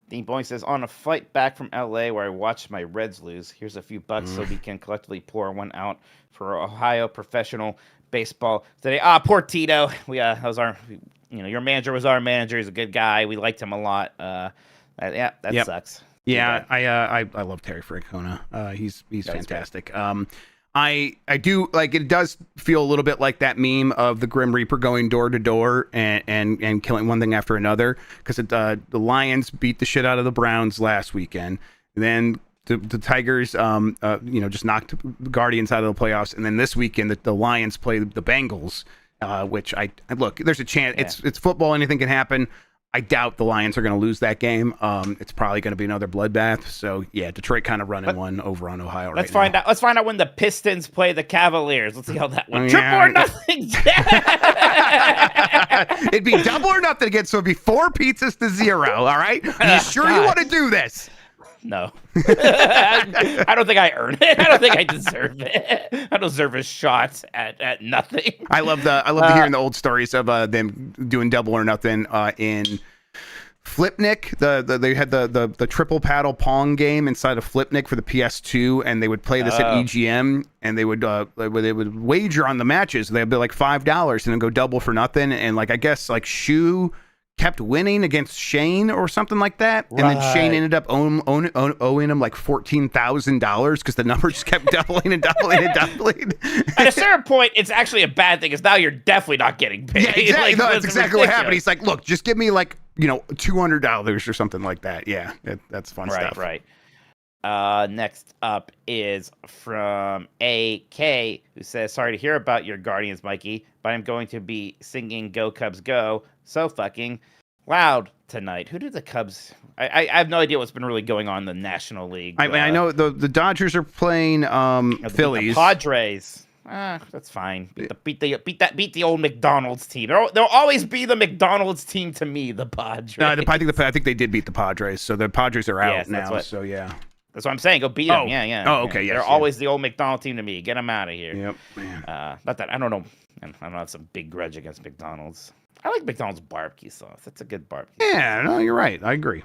Dean Boeing says, on a flight back from LA where I watched my Reds lose, here's a few bucks so we can collectively pour one out for Ohio professional baseball today. Poor Tito. That was our, your manager was our manager. He's a good guy. We liked him a lot. That sucks. Yeah, I love Terry Francona. He's fantastic. I do like it. Does feel a little bit like that meme of the Grim Reaper going door to door and killing one thing after another, because the Lions beat the shit out of the Browns last weekend, and then the Tigers just knocked the Guardians out of the playoffs, and then this weekend the Lions play the Bengals, which I look, there's a chance. It's football, anything can happen. I doubt the Lions are going to lose that game. It's probably going to be another bloodbath. So yeah, Detroit kind of running one over on Ohio. Let's find out when the Pistons play the Cavaliers. Let's see how that went. Triple or nothing. It'd be double or nothing again. So it'd be 4 pizzas to 0. All right. Are you sure you want to do this? No. I don't think I earned it. I don't think I deserve it. I deserve a shot at nothing. I love hearing the old stories of them doing double or nothing in Flipnic. They had the triple paddle pong game inside of Flipnic for the PS2, and they would play this at EGM, and they would wager on the matches. They'd be like $5 and then go double for nothing, and I guess Shu kept winning against Shane or something like that, and then Shane ended up owing him like $14,000 because the number just kept doubling and doubling and doubling. At a certain point, it's actually a bad thing, because now you're definitely not getting paid. Yeah, exactly. That's exactly what happened. He's like, look, just give me $200 or something like that. Yeah, that's fun stuff. Right. Next up is from AK, who says, sorry to hear about your Guardians, Mikey, but I'm going to be singing Go Cubs Go so fucking loud tonight. Who did the Cubs? I have no idea what's been really going on in the National League. I mean, I know the Dodgers are playing Phillies. The Padres. That's fine. Beat the old McDonald's team. There'll always be the McDonald's team to me, the Padres. No, I think they did beat the Padres, so the Padres are out now. So yeah. That's what I'm saying. Go beat them. Yeah. Oh, okay. Yes, they're always the old McDonald's team to me. Get them out of here. Yep. Man. Not that I don't know. I don't have some big grudge against McDonald's. I like McDonald's barbecue sauce. That's a good barbecue. Yeah. No, you're right. I agree.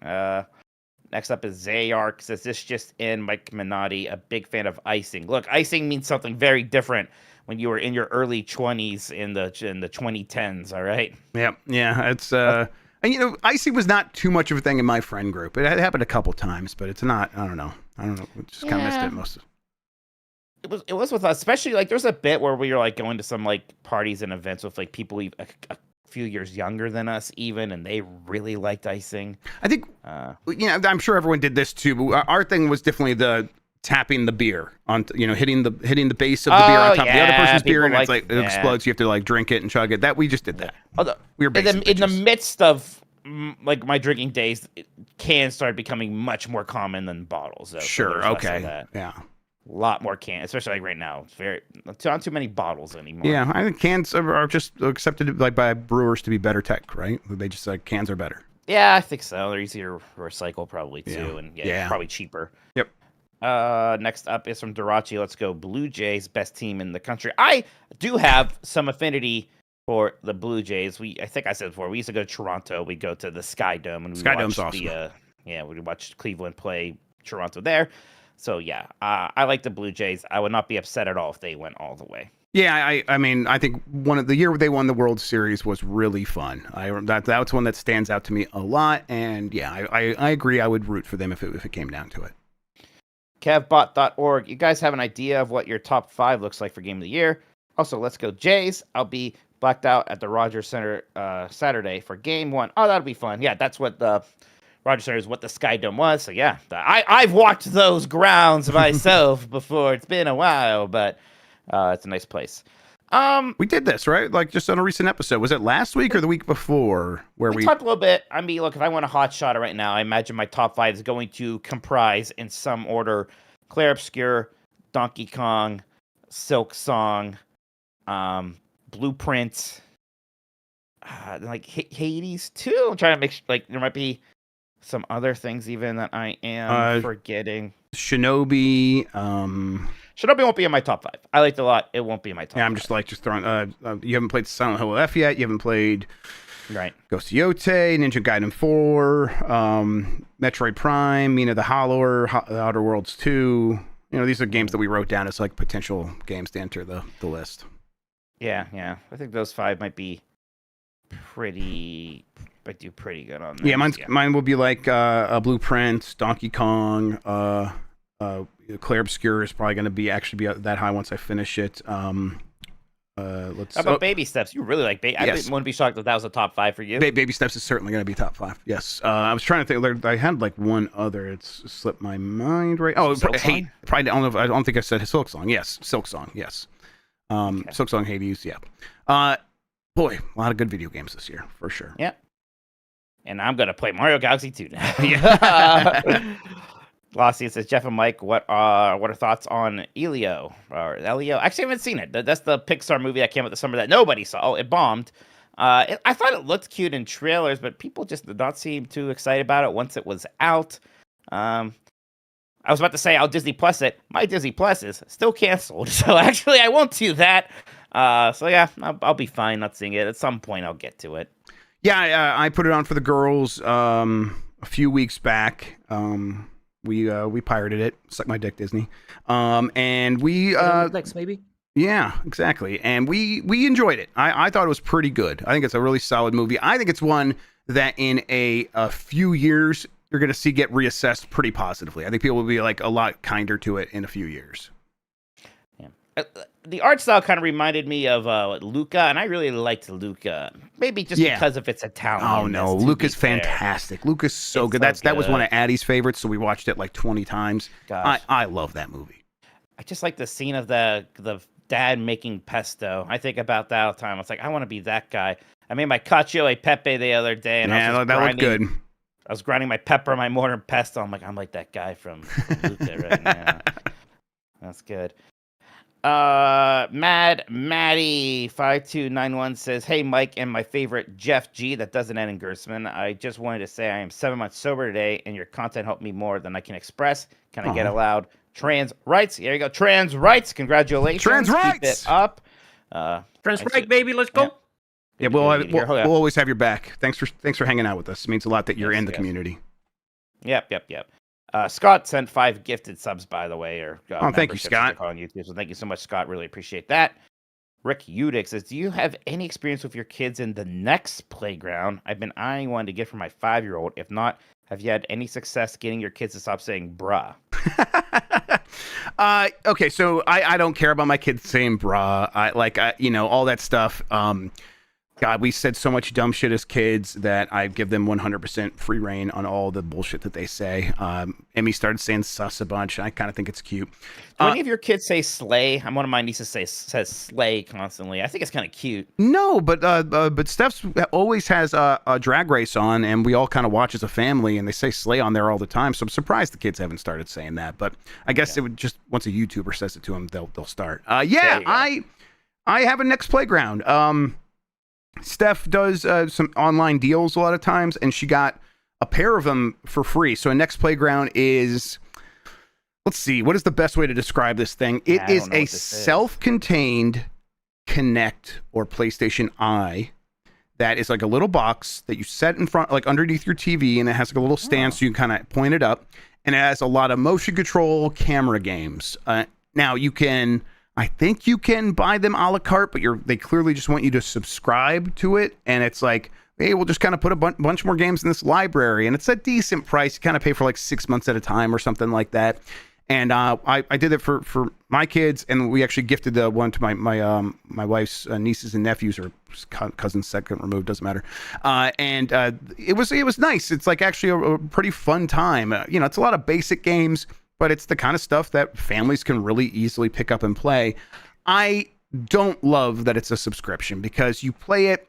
Next up is Zayark. Says this just in. Mike Minotti, a big fan of icing. Look, icing means something very different when you were in your early 20s in the 2010s. All right. Yep. Yeah. It's And icing was not too much of a thing in my friend group. It happened a couple times, but it's not. I don't know. We just kind of missed it most of it. It was with us, especially there's a bit where we were going to some parties and events with people, a few years younger than us even, and they really liked icing. I think, I'm sure everyone did this too, but our thing was definitely the tapping the beer on, hitting the base of the beer on top of the other person's beer, and it's like it explodes. You have to like drink it and chug it. That we just did that. Although, we were in the midst of like my drinking days, cans started becoming much more common than bottles. Though, sure. So Okay. Yeah. A lot more cans, especially like right now. It's not too many bottles anymore. Yeah, I think cans are just accepted like by brewers to be better tech, right? They just like cans are better. Yeah, I think so. They're easier to recycle probably too, and probably cheaper. Yep. Next up is from Darachi. Let's go Blue Jays, best team in the country. I do have some affinity for the Blue Jays. I think I said before, we used to go to Toronto. We go to the Sky Dome, and Sky Dome's awesome. We watched Cleveland play Toronto there. So yeah, I like the Blue Jays. I would not be upset at all if they went all the way. Yeah, I mean, I think the year they won the World Series was really fun. That's one that stands out to me a lot, and yeah, I agree. I would root for them if it came down to it. Kevbot.org. You guys have an idea of what your top 5 looks like for Game of the Year? Also, let's go Jays. I'll be blacked out at the Rogers Center Saturday for Game 1. Oh, that'll be fun. Yeah, that's what the Rogers Center is, what the Sky Dome was. So yeah, I've walked those grounds myself before. It's been a while, but it's a nice place. We did this, right? Like just on a recent episode. Was it last week or the week before? Where we talked a little bit. I mean, look, if I want a hot shot right now, I imagine my top 5 is going to comprise, in some order, Clair Obscur, Donkey Kong, Silk Song, Blueprint, like Hades too. I'm trying to make like there might be some other things even that I am forgetting. Shinobi. Shinobi won't be in my top 5. I liked it a lot. It won't be in my top 5. Yeah, I'm just throwing. You haven't played Silent Hill F yet. You haven't played Ghost of Yote, Ninja Gaiden 4, Metroid Prime, Mina the Hollower, Outer Worlds 2. These are games that we wrote down as like potential games to enter the list. Yeah. I think those 5 might be do pretty good on that. Yeah, mine will be like a Blueprint, Donkey Kong, Clair Obscur is probably going to be that high once I finish it. How about Baby Steps? You really like Baby? I wouldn't be shocked if that was a top 5 for you. Baby Steps is certainly going to be top 5. Yes. I was trying to think. I had like one other. It's slipped my mind right. Oh, Hate. Probably. I don't think I said Silk Song. Yes, Silk Song. Yes. Silk Song, Hades. Yeah. Boy, a lot of good video games this year for sure. Yeah. And I'm gonna play Mario Galaxy 2 now. Yeah. Lassie says, Jeff and Mike, what are thoughts on Elio? Actually, I haven't seen it. That's the Pixar movie that came out this summer that nobody saw. Oh, it bombed. I thought it looked cute in trailers, but people just did not seem too excited about it once it was out. I was about to say I'll Disney Plus it. My Disney Plus is still canceled, so actually I won't do that. So yeah, I'll be fine not seeing it. At some point I'll get to it. Yeah, I put it on for the girls a few weeks back. We pirated it. Suck my dick, Disney. And we Netflix, maybe. Yeah, exactly. And we enjoyed it. I thought it was pretty good. I think it's a really solid movie. I think it's one that in a few years you're going to see get reassessed pretty positively. I think people will be like a lot kinder to it in a few years. Yeah. The art style kind of reminded me of Luca, and I really liked Luca. Maybe just because of its Italian. Oh no, Luca's fantastic. Luca's so good. That was one of Addie's favorites, so we watched it like 20 times. Gosh. I love that movie. I just like the scene of the dad making pesto. I think about that all the time. I was like, I want to be that guy. I made my cacio e pepe the other day, and that looked good. I was grinding my pepper, my mortar and pesto. I'm like that guy from Luca right now. That's good. Mad Maddie 5291 says, hey Mike and my favorite Jeff G, that doesn't end in Gersman. I just wanted to say I am 7 months sober today and your content helped me more than I can express. Can I get allowed trans rights? Here you go. Trans rights. Congratulations. Trans rights. Keep it up. Trans right, baby. Let's go. Yeah, we'll always have your back. Thanks for hanging out with us. It means a lot that you're in the community. Yep. Scott sent 5 gifted subs, by the way. Thank you, Scott. On YouTube, so thank you so much, Scott. Really appreciate that. Rick Udick says, do you have any experience with your kids in the next playground? I've been eyeing one to get for my 5-year-old. If not, have you had any success getting your kids to stop saying bruh? Okay, so I don't care about my kids saying bruh. All that stuff. God, we said so much dumb shit as kids that I give them 100% free reign on all the bullshit that they say. Emmy started saying sus a bunch. I kind of think it's cute. Do any of your kids say slay? One of my nieces says slay constantly. I think it's kind of cute. No, but Steph's always has a drag race on, and we all kind of watch as a family, and they say slay on there all the time. So I'm surprised the kids haven't started saying that. But I guess it would just, once a YouTuber says it to them, they'll start. I have a next playground. Steph does some online deals a lot of times, and she got a pair of them for free. So a next playground is, let's see, what is the best way to describe this thing? It is a self-contained Kinect or PlayStation Eye that is like a little box that you set in front, like underneath your TV, and it has like a little stand so you can kind of point it up, and it has a lot of motion control camera games. Now you can, I think you can buy them a la carte, but they clearly just want you to subscribe to it. And it's like, hey, we'll just kind of put a bunch more games in this library. And it's a decent price. You kind of pay for like 6 months at a time or something like that. And I did it for my kids, and we actually gifted the one to my wife's nieces and nephews, or cousins second removed, doesn't matter. And it was nice. It's like actually a pretty fun time. It's a lot of basic games, but it's the kind of stuff that families can really easily pick up and play. I don't love that it's a subscription, because you play it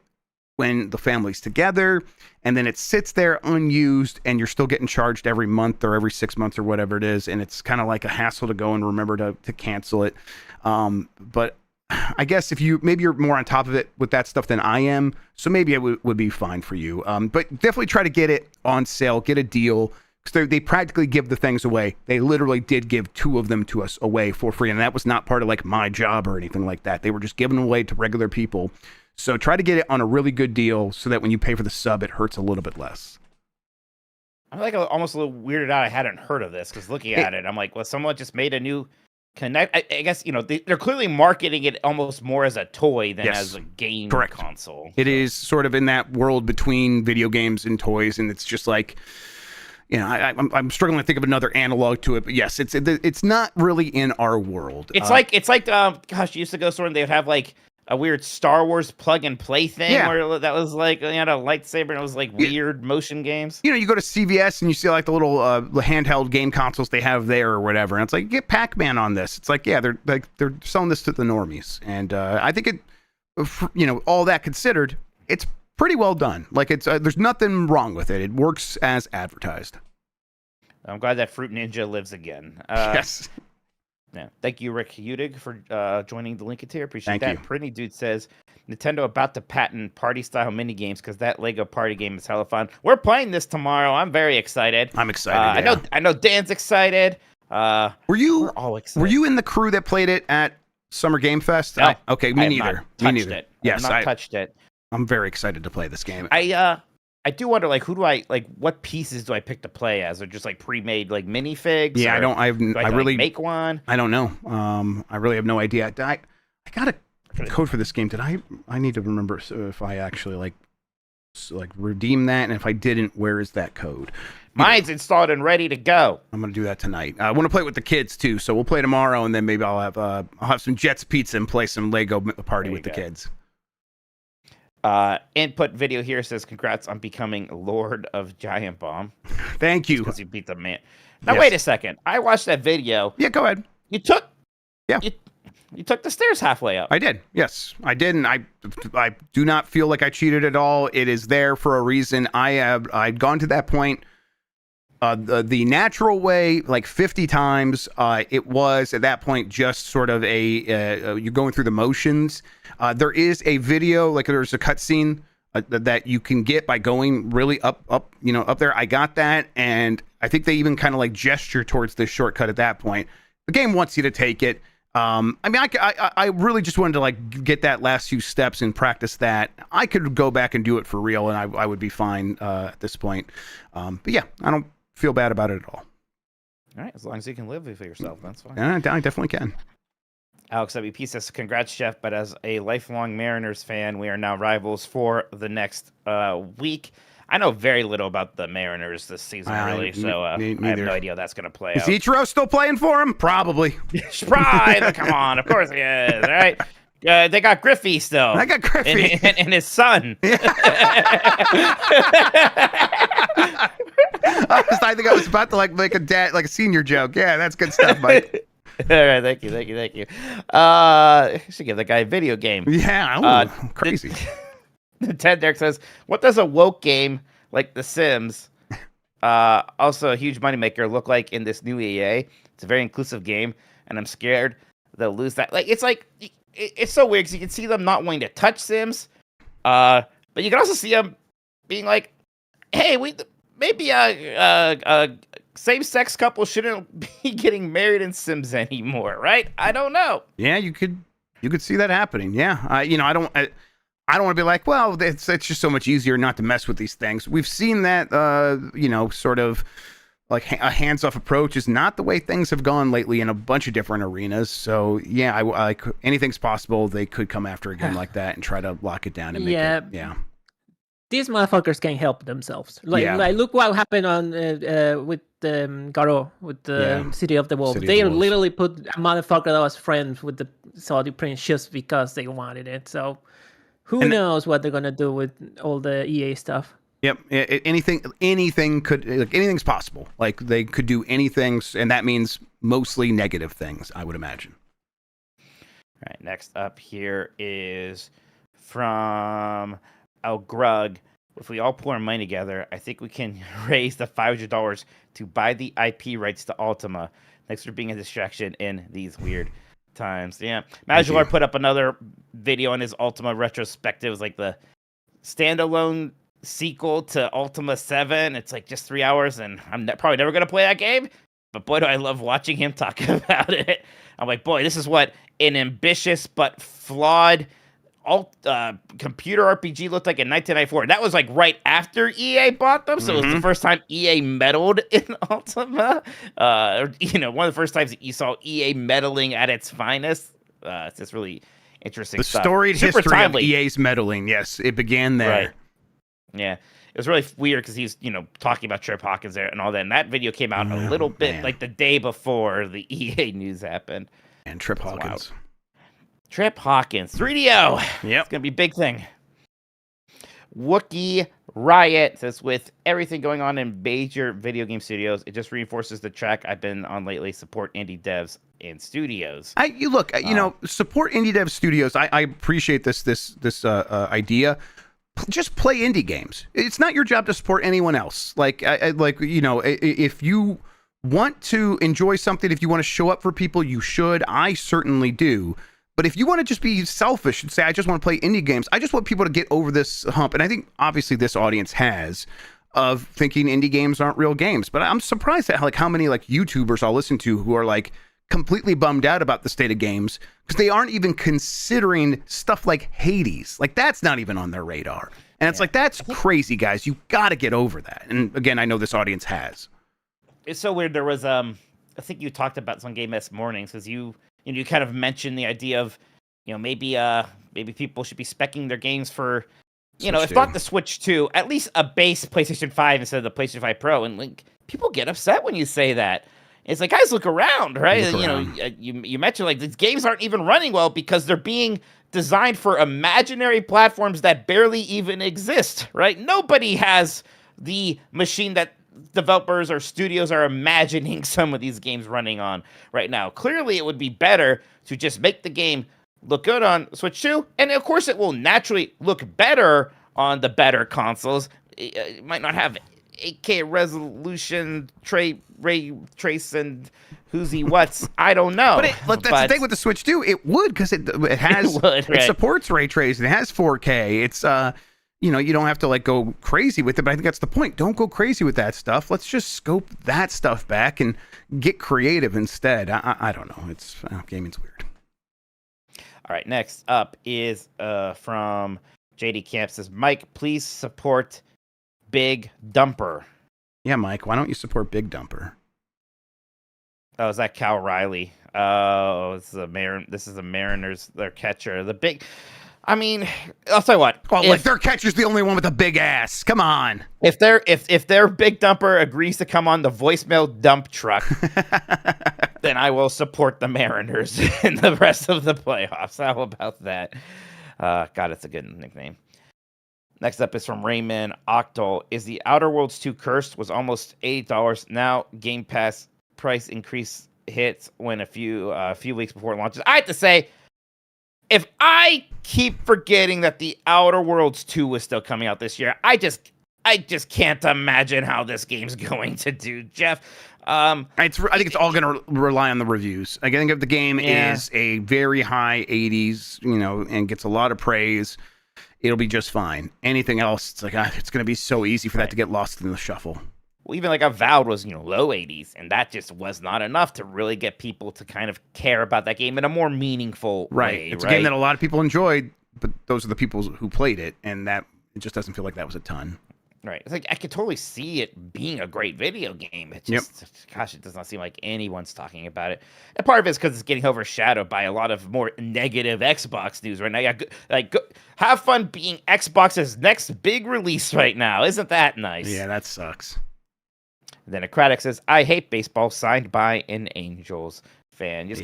when the family's together, and then it sits there unused, and you're still getting charged every month or every 6 months or whatever it is, and it's kind of like a hassle to go and remember to cancel it. But I guess if maybe you're more on top of it with that stuff than I am, so maybe it would be fine for you. But definitely try to get it on sale, get a deal. They practically give the things away. They literally did give 2 of them to us away for free, and that was not part of like my job or anything like that. They were just given away to regular people. So try to get it on a really good deal so that when you pay for the sub, it hurts a little bit less. I'm like almost a little weirded out. I hadn't heard of this, because looking at it, I'm like, well, someone just made a new Kinect. I guess they're clearly marketing it almost more as a toy than as a game console. It is sort of in that world between video games and toys, and it's just like, I'm struggling to think of another analog to it, but yes, it's not really in our world. It's like gosh, you used to go somewhere and they would have like a weird Star Wars plug and play thing where that was like, you had a lightsaber and it was like weird motion games. You go to CVS and you see like the little handheld game consoles they have there or whatever, and it's like, get Pac-Man on this. It's like, yeah, they're selling this to the normies, and I think it, all that considered, it's pretty well done. Like there's nothing wrong with it. It works as advertised. I'm glad that Fruit Ninja lives again. Yes. Yeah. Thank you, Rick Udig, for joining the link here. Appreciate Thank that. you. Pretty Dude says, Nintendo about to patent party-style mini-games, because that Lego party game is hella fun. We're playing this tomorrow. I'm very excited. I'm excited. I know Dan's excited. We're all excited. Were you in the crew that played it at Summer Game Fest? No. Okay, me neither. Me neither. It. Yes, I touched it. I'm very excited to play this game. I do wonder, like, what pieces do I pick to play as? Or just like pre-made like minifigs? Yeah, I really make one. I don't know. I really have no idea. I got a code for this game. Did I need to remember if I actually like redeem that, and if I didn't, where is that code? Mine's installed and ready to go. I'm gonna do that tonight. I want to play with the kids too, so we'll play tomorrow, and then maybe I'll have some Jets Pizza and play some Lego party with the kids. Input video here says, congrats on becoming Lord of Giant Bomb. Thank you. Because you beat the man. Now, wait a second. I watched that video. Yeah, go ahead. You took the stairs halfway up. I did. Yes, I did. And I do not feel like I cheated at all. It is there for a reason. I'd gone to that point the natural way like 50 times. It was at that point just sort of you're going through the motions. There is a video, like there's a cutscene that you can get by going really up there. I got that, and I think they even kind of like gesture towards this shortcut at that point. The game wants you to take it. I really just wanted to like get that last few steps and practice that. I could go back and do it for real, and I would be fine at this point. But yeah, I don't feel bad about it at all. All right, as long as you can live for yourself, that's fine. Yeah, I definitely can. Alex WP says, congrats, Chef, but as a lifelong Mariners fan, we are now rivals for the next week. I know very little about the Mariners this season, really, so I have no idea how that's going to play out. Is Ichiro still playing for him? Probably. Come on, of course he is, all right? They got Griffey still. I got Griffey and his son. I think I was about to make a senior joke. Yeah, that's good stuff, Mike. All right, thank you. Should give that guy a video game. Yeah, crazy. Ted Derek says, "What does a woke game like The Sims, also a huge moneymaker, look like in this new EA? It's a very inclusive game, and I'm scared they'll lose that. It's so weird because you can see them not wanting to touch Sims, but you can also see them being like, hey, maybe a same-sex couple shouldn't be getting married in Sims anymore, right? I don't know. Yeah, you could see that happening. Yeah, I don't want to be like, well, it's just so much easier not to mess with these things. We've seen that, sort of like a hands-off approach is not the way things have gone lately in a bunch of different arenas. So yeah, anything's possible. They could come after a game like that and try to lock it down and make it. Yeah. These motherfuckers can help themselves. Like look what happened on with Garo, with the City of the Wolves. They literally put a motherfucker that was friends with the Saudi prince just because they wanted it. So who knows what they're gonna do with all the EA stuff? Yep. Anything could, anything's possible. Like they could do anything, and that means mostly negative things, I would imagine. All right. Next up here is from Grubb. If we all pour our money together, I think we can raise the $500 to buy the IP rights to Ultima. Thanks for being a distraction in these weird times. Yeah. Majular put up another video on his Ultima retrospective. It was like the standalone sequel to Ultima 7. It's like just 3 hours, and I'm probably never going to play that game. But boy, do I love watching him talk about it. I'm like, boy, this is what an ambitious but flawed computer RPG looked like in 1994. That was like right after EA bought them, so it was the first time EA meddled in Ultima. One of the first times that you saw EA meddling at its finest. It's just really interesting stuff. The storied history of EA's meddling. Yes, it began there. Right. Yeah. It was really weird because he's, talking about Trip Hawkins there and all that. And that video came out a little bit like the day before the EA news happened. And Trip Hawkins. Wild. Trip Hawkins, 3DO. Yep. It's going to be a big thing. Wookie Riot says, with everything going on in major video game studios, it just reinforces the track I've been on lately. Support indie devs and studios. Support indie dev studios. I appreciate this idea. Just play indie games. It's not your job to support anyone else. If you want to enjoy something, if you want to show up for people, you should. I certainly do. But if you want to just be selfish and say, I just want to play indie games, I just want people to get over this hump. And I think obviously this audience has, of thinking indie games aren't real games. But I'm surprised at how many YouTubers I'll listen to who are completely bummed out about the state of games because they aren't even considering stuff like Hades. That's not even on their radar. And it's that's crazy, guys. You got to get over that. And again, I know this audience has. It's so weird. There was, I think you talked about this on Gamepass Mornings because you kind of mentioned the idea of, maybe people should be speccing their games for, if not the Switch 2, at least a base PlayStation 5 instead of the PlayStation 5 Pro. And people get upset when you say that. It's like, guys, look around, right? You mentioned these games aren't even running well because they're being designed for imaginary platforms that barely even exist, right? Nobody has the machine that developers or studios are imagining some of these games running on right now. Clearly, it would be better to just make the game look good on Switch 2, and of course, it will naturally look better on the better consoles. It might not have 8K resolution, ray trace, and who's what's. I don't know. But that's the thing with the Switch 2. It would because it has it supports ray trace. It has 4K. It's you don't have to go crazy with it. But I think that's the point. Don't go crazy with that stuff. Let's just scope that stuff back and get creative instead. I don't know. Gaming's weird. All right. Next up is from JD Camp. Says, Mike, please support Big Dumper. Yeah, Mike, why don't you support Big Dumper? Oh, is that Cal Riley? Oh, this is the Mariners, their catcher. I'll tell you what. Well, their catcher's the only one with a big ass. Come on. If their Big Dumper agrees to come on the voicemail dump truck, then and I will support the Mariners in the rest of the playoffs. How about that? God, it's a good nickname. Next up is from Raymond Octal. Is the Outer Worlds 2 cursed? Was almost $8. Now Game Pass price increase hits when a few weeks before it launches. I have to say, if I keep forgetting that the Outer Worlds 2 was still coming out this year, I just can't imagine how this game's going to do, Jeff. I think it's all going to rely on the reviews. I think if the game is a very high 80s, and gets a lot of praise, it'll be just fine. Anything else, it's like it's going to be so easy for that to get lost in the shuffle. Well, even like Avowed was, low 80s, and that just was not enough to really get people to kind of care about that game in a more meaningful way. It's a game that a lot of people enjoyed, but those are the people who played it, and that it just doesn't feel like that was a ton. Right. It's like I could totally see it being a great video game. It just, gosh, it does not seem like anyone's talking about it. And part of it is because it's getting overshadowed by a lot of more negative Xbox news right now. Have fun being Xbox's next big release right now. Isn't that nice? Yeah, that sucks. Then Acratic says, I hate baseball, signed by an Angels fan. You just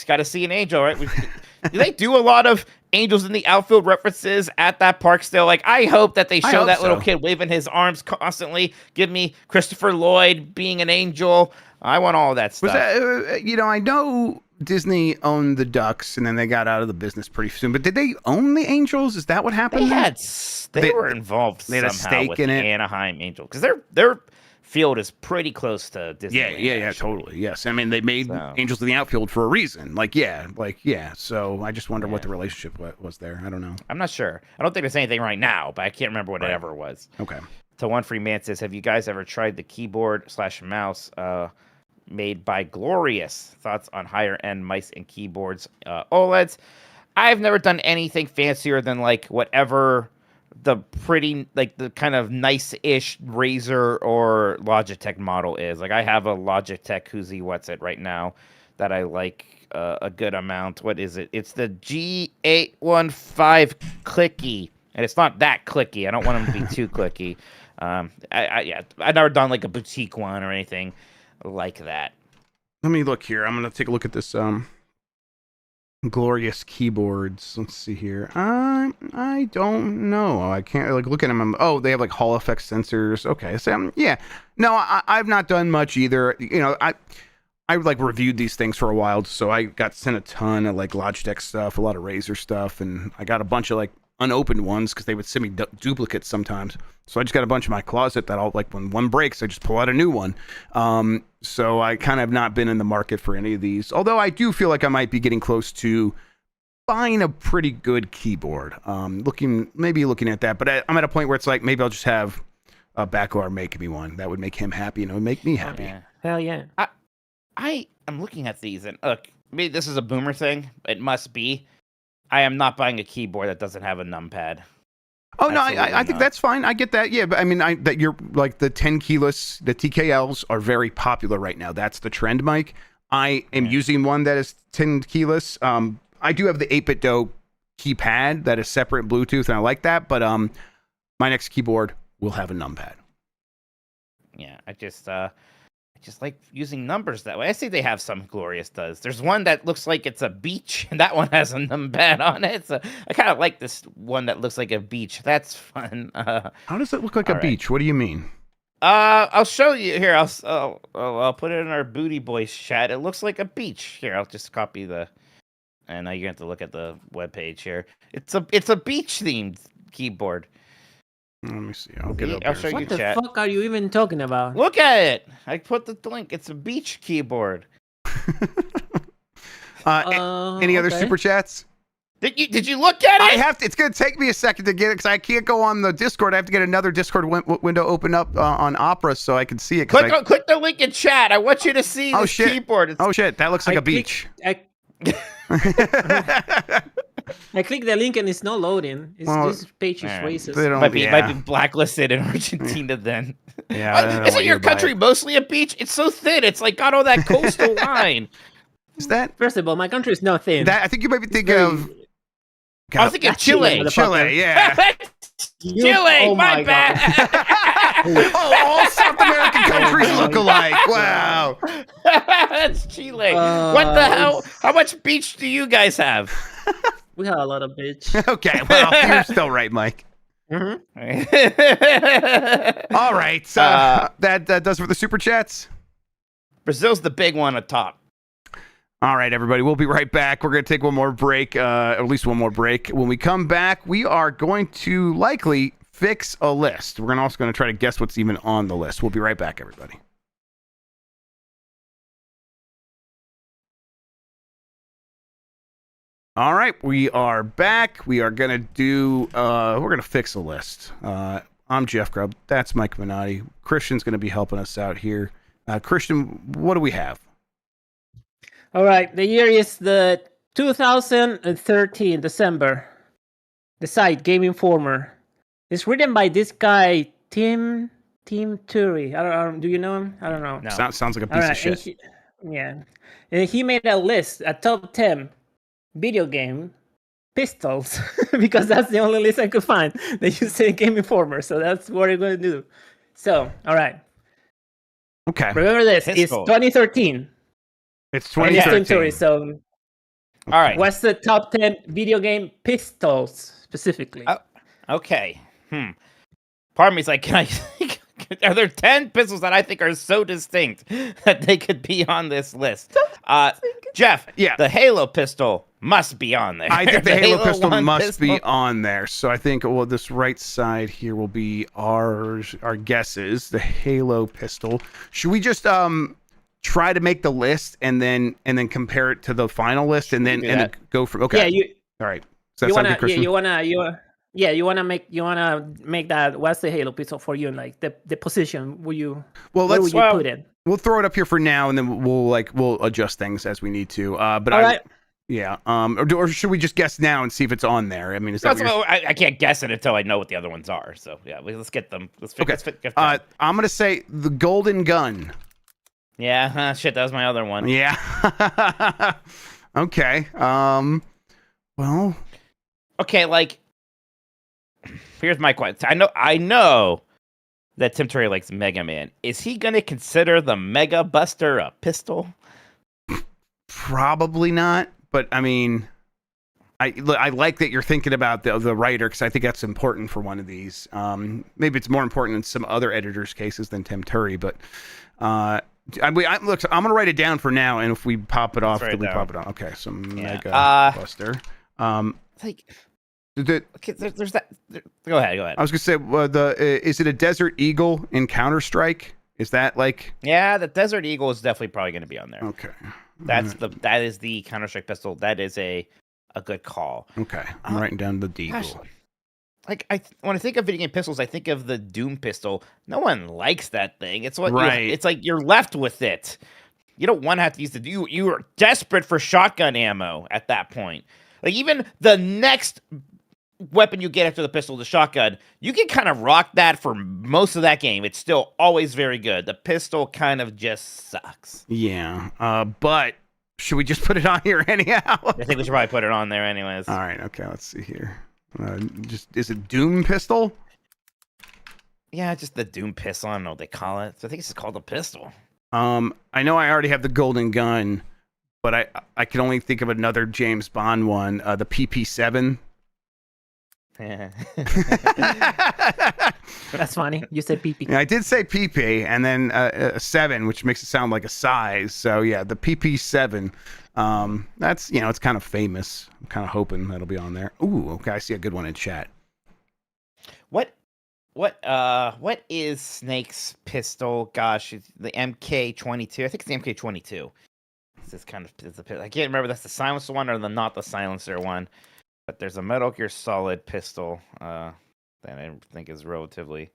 gotta see an Angel, right? Do they do a lot of Angels in the outfield references at that park still? Like, I hope that they show that little kid waving his arms constantly. Give me Christopher Lloyd being an Angel. I want all of that stuff. I know Disney owned the Ducks, and then they got out of the business pretty soon. But did they own the Angels? Is that what happened? They were involved. They had a stake in it. Anaheim Angels, because their field is pretty close to Disney. Yeah, totally. Yes. I mean, they made Angels in the Outfield for a reason. So I just wonder what the relationship was there. I don't know. I'm not sure. I don't think there's anything right now, but I can't remember what it ever was. Okay. So One Free Man says, have you guys ever tried the keyboard/mouse made by Glorious? Thoughts on higher end mice and keyboards, OLEDs? I've never done anything fancier than whatever the pretty, the kind of nice-ish Razer or Logitech model is. I have a Logitech Who's What's It right now that I like a good amount. What is it? It's the G815 clicky, and it's not that clicky. I don't want them to be too clicky. I've never done a boutique one or anything like that. Let me look here. I'm gonna take a look at this Glorious keyboards. Let's see here. I don't know. I can't look at them. They have Hall effect sensors. Okay, so no, I've not done much either. I reviewed these things for a while, so I got sent a ton of Logitech stuff, a lot of Razer stuff, and I got a bunch of unopened ones because they would send me duplicates sometimes. So I just got a bunch in my closet that I'll when one breaks, I just pull out a new one. So I kind of have not been in the market for any of these. Although I do feel like I might be getting close to buying a pretty good keyboard. Looking at that, but I'm at a point where it's maybe I'll just have a Backlar make me one. That would make him happy, and it would make me happy. Yeah. Hell yeah. I am looking at these, and look, maybe this is a boomer thing. It must be. I am not buying a keyboard that doesn't have a numpad. Oh, no, I think that's fine. I get that. Yeah, but I mean, that you're the 10 keyless, the TKLs are very popular right now. That's the trend, Mike. I am using one that is 10 keyless. I do have the 8BitDo keypad that is separate Bluetooth, and I like that. But my next keyboard will have a numpad. Yeah, I just like using numbers that way. I see they have some Glorious does. There's one that looks like it's a beach, and that one has a numpad on it. So I kind of like this one that looks like a beach. That's fun. How does it look like a beach? What do you mean? I'll show you here. I'll put it in our Booty Boys chat. It looks like a beach. Here, I'll just copy the. And now you have to look at the webpage here. It's a beach themed keyboard. Let me see. I'll get it up I'll here. show you What the chat. fuck are you even talking about? Look at it. I put the link. It's a beach keyboard. Any other super chats? Did you look at it? I have to. It's going to take me a second to get it because I can't go on the Discord. I have to get another Discord window open up on Opera so I can see it. Click the link in chat. I want you to see this keyboard. Oh shit! That looks like a beach. I click the link and it's not loading. This page is racist. Might be blacklisted in Argentina then. Yeah. Isn't your country mostly a beach? It's so thin. It's got all that coastal line. Is that? First of all, my country is not thin. I think you might be thinking of. I was thinking Chile. Chile, yeah. Chile, my bad. all South American countries look alike. Wow. That's Chile. What the hell? How much beach do you guys have? We have a lot of beach. Okay, well, you're still right, Mike. Mm-hmm. All right, that does it for the super chats. Brazil's the big one atop. All right, everybody, we'll be right back. We're going to take one more break, or at least one more break. When we come back, we are going to likely fix a list. We're also going to try to guess what's even on the list. We'll be right back, everybody. All right, we are back. We are going to do, we're going to fix a list. I'm Jeff Grubb. That's Mike Minotti. Christian's going to be helping us out here. Christian, what do we have? All right, the year is the 2013, December. The site, Game Informer. It's written by this guy, Tim Turi. I don't. Do you know him? I don't know. No. Sounds like a piece of shit. And he made a list, a top 10 video game pistols, because that's the only list I could find that you say Game Informer. So that's what we're going to do. So, all right. Okay. Remember this. Pistol. It's 2013. It's 2013. So, all right. What's the top 10 video game pistols specifically? Okay. Part of me is like, are there 10 pistols that I think are so distinct that they could be on this list? Jeff, the Halo pistol must be on there. I think the Halo pistol must be on there. So I think, well, this right side here will be our guesses. The Halo pistol. Should we just try to make the list and then compare it to the final list and then go for? Okay. Yeah. All right. Does that sound good, Christian? You wanna make that. What's the Halo pistol for you? Like the position? Where would you put it? We'll throw it up here for now, and then we'll adjust things as we need to. But all right. Yeah. Or should we just guess now and see if it's on there? I mean, is that I can't guess it until I know what the other ones are. So yeah, let's get them. I'm gonna say the Golden Gun. Yeah. Shit, that was my other one. Yeah. Okay. Well. Okay. Like, here's my question. I know that Tim Terry likes Mega Man. Is he gonna consider the Mega Buster a pistol? Probably not. But I mean, I like that you're thinking about the writer, because I think that's important for one of these. Maybe it's more important in some other editors' cases than Tim Turry. But look, I'm gonna write it down for now, and if we pop it off, then we pop it on. Okay, so Mega Buster. There's that. Go ahead. I was gonna say, is it a Desert Eagle in Counter-Strike? Is that like? Yeah, the Desert Eagle is definitely probably going to be on there. Okay. That is the Counter-Strike pistol. That is a good call. Okay, I'm writing down the Deagle. Gosh, like when I think of video game pistols, I think of the Doom pistol. No one likes that thing. It's it's like you're left with it. You don't want to have to use it. You are desperate for shotgun ammo at that point. Like even the next weapon you get after the pistol, the shotgun, you can kind of rock that for most of that game. It's still always very good. The pistol kind of just sucks. Yeah. But should we just put it on here anyhow? I think we should probably put it on there anyways. All right. Okay. Let's see here. Is it Doom pistol? Yeah, just the Doom pistol. I don't know what they call it. So I think it's called a pistol. I know I already have the Golden Gun, but I can only think of another James Bond one. The PP7. That's funny. You said PP. Yeah, I did say PP, and then a 7, which makes it sound like a size. So yeah, the PP7. That's it's kind of famous. I'm kind of hoping that'll be on there. Ooh, okay. I see a good one in chat. What is Snake's pistol? Gosh, it's the MK22. I think it's the MK22. This kind of I can't remember. That's the silencer one or not the silencer one. But there's a Metal Gear Solid pistol that I think is relatively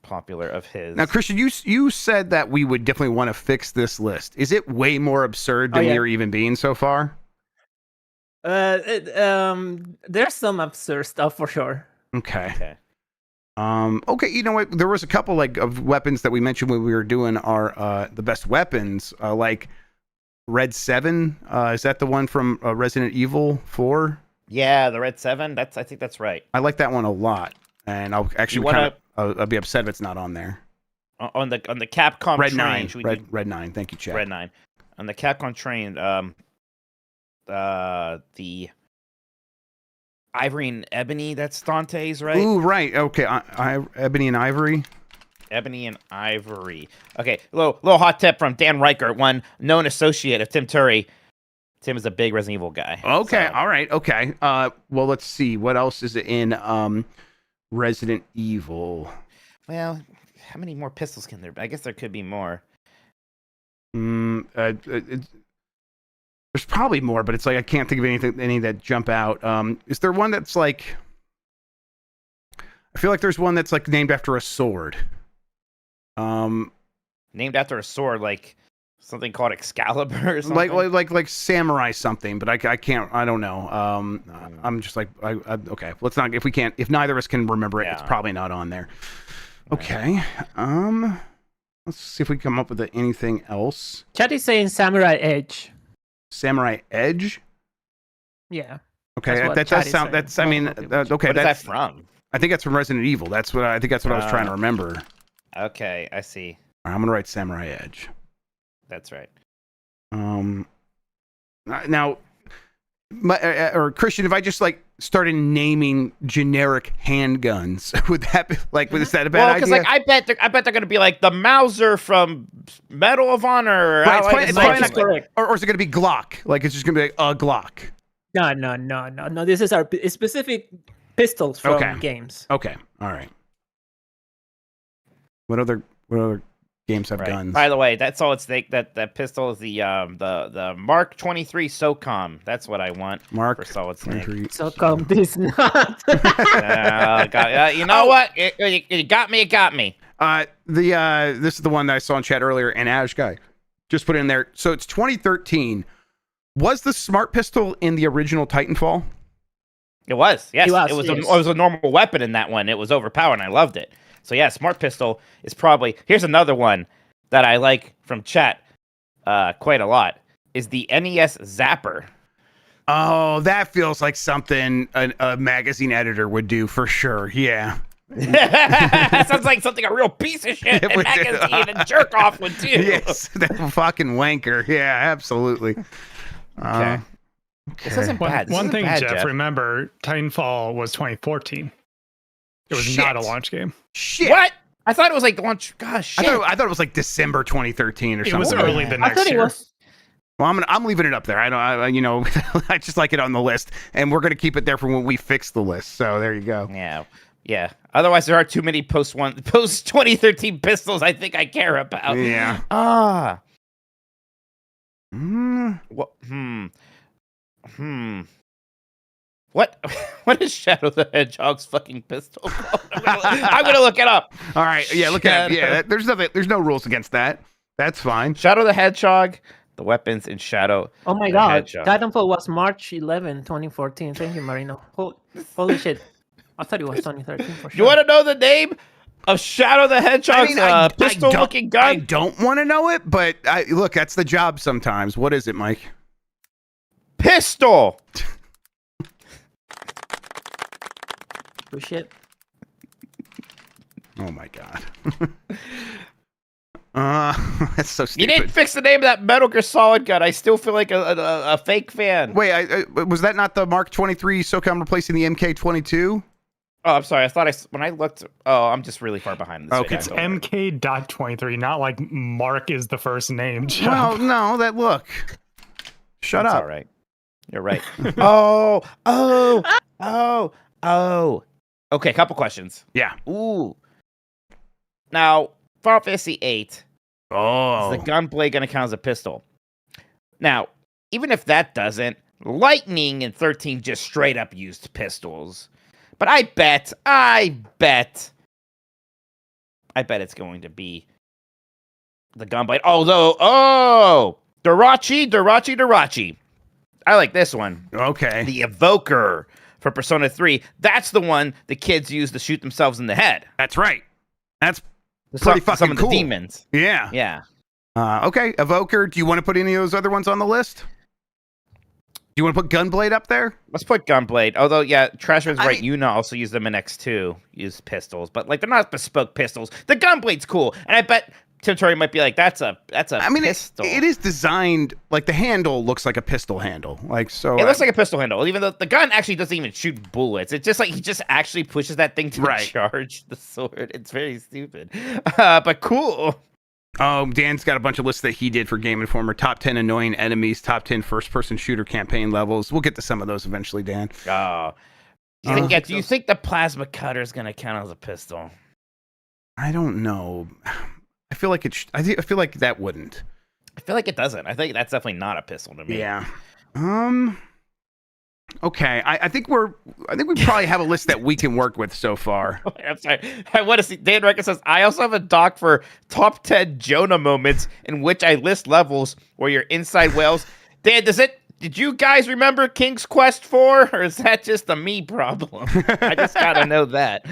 popular of his. Now, Christian, you said that we would definitely want to fix this list. Is it way more absurd than you're even being so far? There's some absurd stuff for sure. Okay. Okay. You know what? There was a couple of weapons that we mentioned when we were doing our the best weapons, like Red 7. Is that the one from Resident Evil 4? Yeah, the Red 7. I think that's right. I like that one a lot, and I'll actually I'll be upset if it's not on there. On the Capcom Red train. 9. Red 9. Thank you, chat. Red 9. On the Capcom train, the Ivory and Ebony, that's Dante's, right? Ooh, right. Okay. Ebony and Ivory. Ebony and Ivory. Okay, little hot tip from Dan Reichert, one known associate of Tim Turry. Tim is a big Resident Evil guy. Okay, so. all right, okay. Well, let's see. What else is it in Resident Evil? Well, how many more pistols can there be? I guess there could be more. There's probably more, but it's like I can't think of any that jump out. Is there one that's like... I feel like there's one that's like named after a sword. Named after a sword, like something called Excalibur or something? Like samurai something, but I can't, I don't know. I'm just like, okay, let's not, if neither of us can remember it, it's probably not on there. Okay. Let's see if we come up with anything else. Chat is saying Samurai Edge. Samurai Edge? Yeah. Okay, that does sound, that's, I mean, okay. What is that from? I think that's from Resident Evil. I think that's what I was trying to remember. Okay, I see. All right, I'm gonna write Samurai Edge. That's right. Now, or Christian, if I just like started naming generic handguns, would that be like? Is that a bad idea? Because like I bet they're gonna be like the Mauser from Medal of Honor. Right, it's probably not correct. Or is it gonna be Glock? Like it's just gonna be like a Glock. No. This is our specific pistols from games. Okay, all right. What other games have guns? By the way, that's all it's that pistol is the Mark 23 SOCOM. That's what I want. Mark for Solid Snake. SOCOM this not. You know what? It got me. It got me. This is the one that I saw in chat earlier, and Ash Guy just put it in there. So it's 2013. Was the smart pistol in the original Titanfall? It was. Yes, it was a normal weapon in that one. It was overpowered, and I loved it. So yeah, smart pistol is probably... Here's another one that I like from chat quite a lot, is the NES Zapper. Oh, that feels like something a magazine editor would do for sure. Yeah. That sounds like something a real piece of shit and magazine and jerk off would do. Yes, that fucking wanker. Yeah, absolutely. Okay. This isn't bad. One thing, Jeff, remember, Titanfall was 2014. It was not a launch game. Shit. What? I thought it was like launch. Gosh, shit. I thought it was like December 2013 or something. It was early the next year. Well, I'm leaving it up there. I just like it on the list, and we're gonna keep it there for when we fix the list. So there you go. Yeah. Otherwise, there are too many post 2013 pistols I think I care about. Yeah. What is Shadow the Hedgehog's fucking pistol called? I'm gonna look it up. All right, yeah, look at it. Yeah, there's no rules against that. That's fine. Shadow the Hedgehog, the weapons in Shadow. Oh my god, Titanfall was March 11, 2014. Thank you, Marino. Holy shit, I thought it was 2013 for sure. You want to know the name of Shadow the Hedgehog's pistol-looking gun? I don't want to know it, but look, that's the job sometimes. What is it, Mike? Pistol. Oh shit. Oh my god. That's so stupid. You didn't fix the name of that Metal Gear Solid gun. I still feel like a fake fan. Wait, was that not the Mark 23 SOCOM replacing the MK22? Oh, I'm sorry. I thought when I looked. Oh, I'm just really far behind this. Okay, it's MK.23, not like Mark is the first name. Well, no, look. Shut up. All right. You're right. Oh. Okay, couple questions. Yeah. Ooh. Now, Final Fantasy VIII. Oh. Is the gunblade going to count as a pistol? Now, even if that doesn't, Lightning in 13 just straight up used pistols. But I bet it's going to be the gunblade. Although, Dirachi. I like this one. Okay. The Evoker for Persona 3. That's the one the kids use to shoot themselves in the head. That's right. That's pretty fucking some of cool. The demons. Yeah. Okay, Evoker. Do you want to put any of those other ones on the list? you want to put Gunblade up there? Let's put Gunblade. Although, yeah, Trashman's right. Yuna also use them in X2. Use pistols, but like they're not bespoke pistols. The Gunblade's cool, and I bet Tim Torrey might be like, that's a pistol. It is designed like the handle looks like a pistol handle. Like so, it looks like a pistol handle. Even though the gun actually doesn't even shoot bullets. It's just like he just actually pushes that thing to charge the sword. It's very stupid, but cool. Oh, Dan's got a bunch of lists that he did for Game Informer. Top 10 annoying enemies, top 10 first-person shooter campaign levels. We'll get to some of those eventually, Dan. Oh, do you think the plasma cutter is gonna count as a pistol? I don't know. I feel like I feel like that wouldn't. I feel like it doesn't. I think that's definitely not a pistol to me. Yeah. Okay. I think we probably have a list that we can work with so far. I'm sorry. I want to see. Dan Record says, I also have a doc for top 10 Jonah moments in which I list levels where you're inside whales. Dan, did you guys remember King's Quest 4? Or is that just a me problem? I just gotta know that.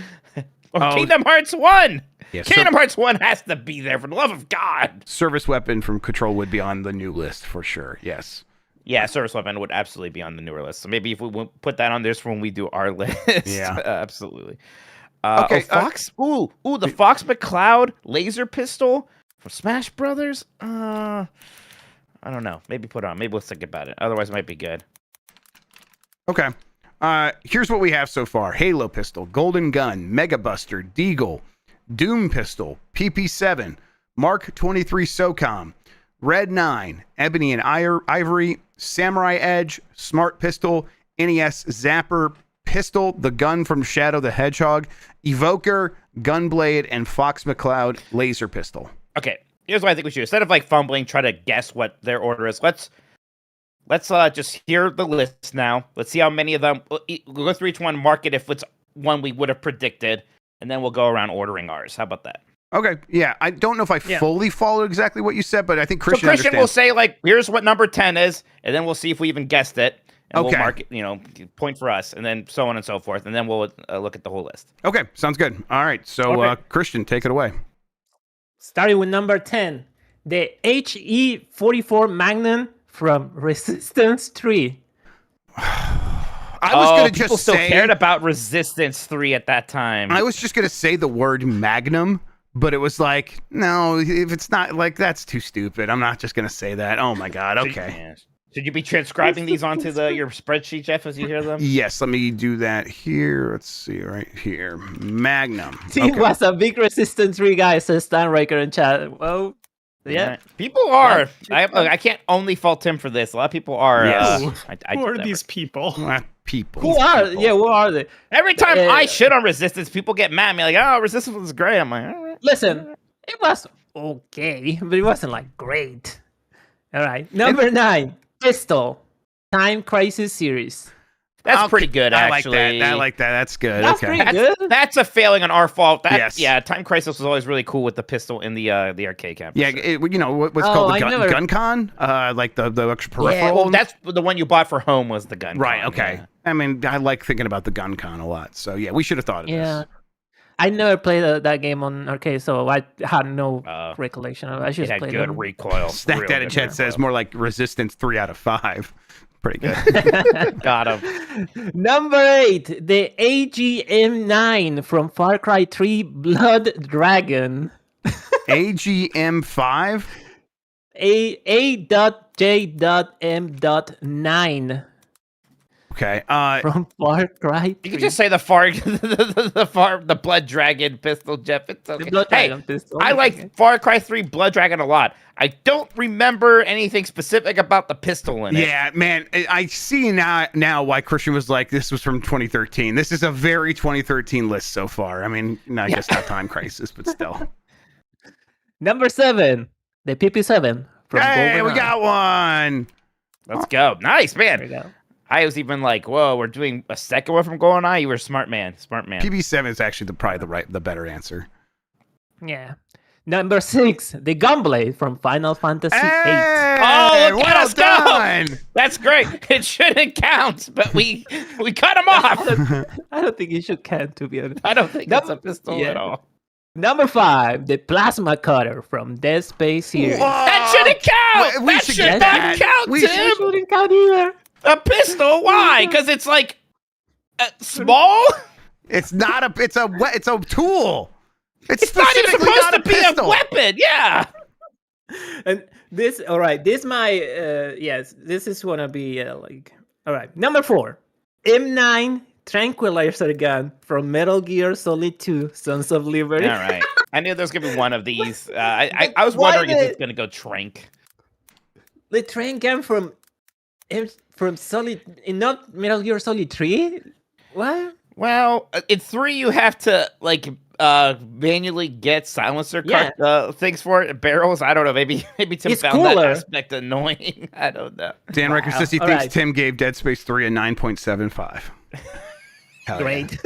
Kingdom Hearts 1. Yeah, Kingdom Hearts 1 has to be there, for the love of God. Service weapon from Control would be on the new list for sure. Yes. Yeah, service weapon would absolutely be on the newer list. So maybe if we put that on this for when we do our list. Yeah. Absolutely. Okay. Fox. The Fox McCloud laser pistol from Smash Brothers. I don't know. Maybe put it on. Maybe we'll think about it. Otherwise, it might be good. Okay. Here's what we have so far: Halo pistol, Golden Gun, Mega Buster, Deagle, Doom pistol, PP7, Mark 23 SOCOM, Red 9, Ebony and Ivory, Samurai Edge, Smart Pistol, NES Zapper Pistol, the gun from Shadow the Hedgehog, Evoker, Gunblade, and Fox McCloud Laser Pistol. Okay, here's what I think we should do. Instead of like fumbling, try to guess what their order is. Let's just hear the list now. Let's see how many of them. We'll go through each one, mark it if it's one we would have predicted, and then we'll go around ordering ours. How about that? Okay, yeah. I don't know if I fully followed exactly what you said, but I think Christian understands. Will say, like, here's what number 10 is, and then we'll see if we even guessed it. And we'll mark it, point for us, and then so on and so forth, and then we'll look at the whole list. Okay, sounds good. All right, so Christian, take it away. Starting with number 10, the HE-44 Magnum from Resistance 3. I was going to just people say... still cared about Resistance 3 at that time. I was just going to say the word Magnum, but it was like, no, if it's not, like, that's too stupid. I'm not just going to say that. Oh, my God, okay. Should you be transcribing these onto your spreadsheet, Jeff, as you hear them? Yes, let me do that here. Let's see, right here. Magnum. He was a big Resistance 3 guy, says Stan Riker in chat. Well, yeah. People are. I can't only fault Tim for this. A lot of people are. Yes. Who are these people? People. Who are they? Every time I shit on Resistance, people get mad at me like, oh, Resistance was great. I'm like, all right. Listen, it was okay, but it wasn't like great. All right. Number 9, Pistol. Time Crisis series. That's pretty good, actually. I like that. That's good. That's pretty good. That's a failing on our fault. Yes. Yeah, Time Crisis was always really cool with the pistol in the arcade camp. Yeah, what's called the gun con? Like the extra peripheral. Yeah, well, that's the one you bought for home was the gun con. Right, okay. Yeah. I mean, I like thinking about the gun con a lot. So, yeah, we should have thought of this. I never played that game on arcade, so I had no recollection of it. I should have played it. It had good recoil. Stack that in chat says more like Resistance 3 out of 5. Pretty good. Got him. Number 8, the AGM-9 from Far Cry 3 Blood Dragon. AGM-5? A.J.M.9. Okay. From Far Cry 3. You can just say the Blood Dragon pistol, Jeff. It's okay. The Blood Dragon pistol. I like Far Cry 3 Blood Dragon a lot. I don't remember anything specific about the pistol in it. Yeah, man. I see now why Christian was like, this was from 2013. This is a very 2013 list so far. I mean, I guess not Time Crisis, but still. Number 7, the PP7 from Hey, we got one. Let's go. Nice, man. There we go. I was even like, whoa, we're doing a second one from GoldenEye? You were a smart man. PP7 is actually probably the better answer. Yeah. Number 6, the Gunblade from Final Fantasy VIII. Oh, look at us go! That's great. It shouldn't count, but we cut him off. I don't think it should count, to be honest. I don't think it's a pistol at all. Number 5, the Plasma Cutter from Dead Space series. That shouldn't count! That should not count, Tim! It shouldn't count either. A pistol? Why? Because it's like small. It's not a. It's a tool. It's not even supposed to be a weapon. Yeah. And this, all right. This my yes. This is gonna be like all right. Number 4, M9 tranquilizer gun from Metal Gear Solid 2: Sons of Liberty. All right. I knew there was gonna be one of these. I was wondering if it's gonna go trank. The train gun from Solid, not Metal Gear Solid 3. What? Well, in 3 you have to like manually get silencer things for it, barrels. I don't know. Maybe Tim found that aspect annoying. I don't know. Dan Record says he thinks Tim gave Dead Space 3 a 9.75. Great.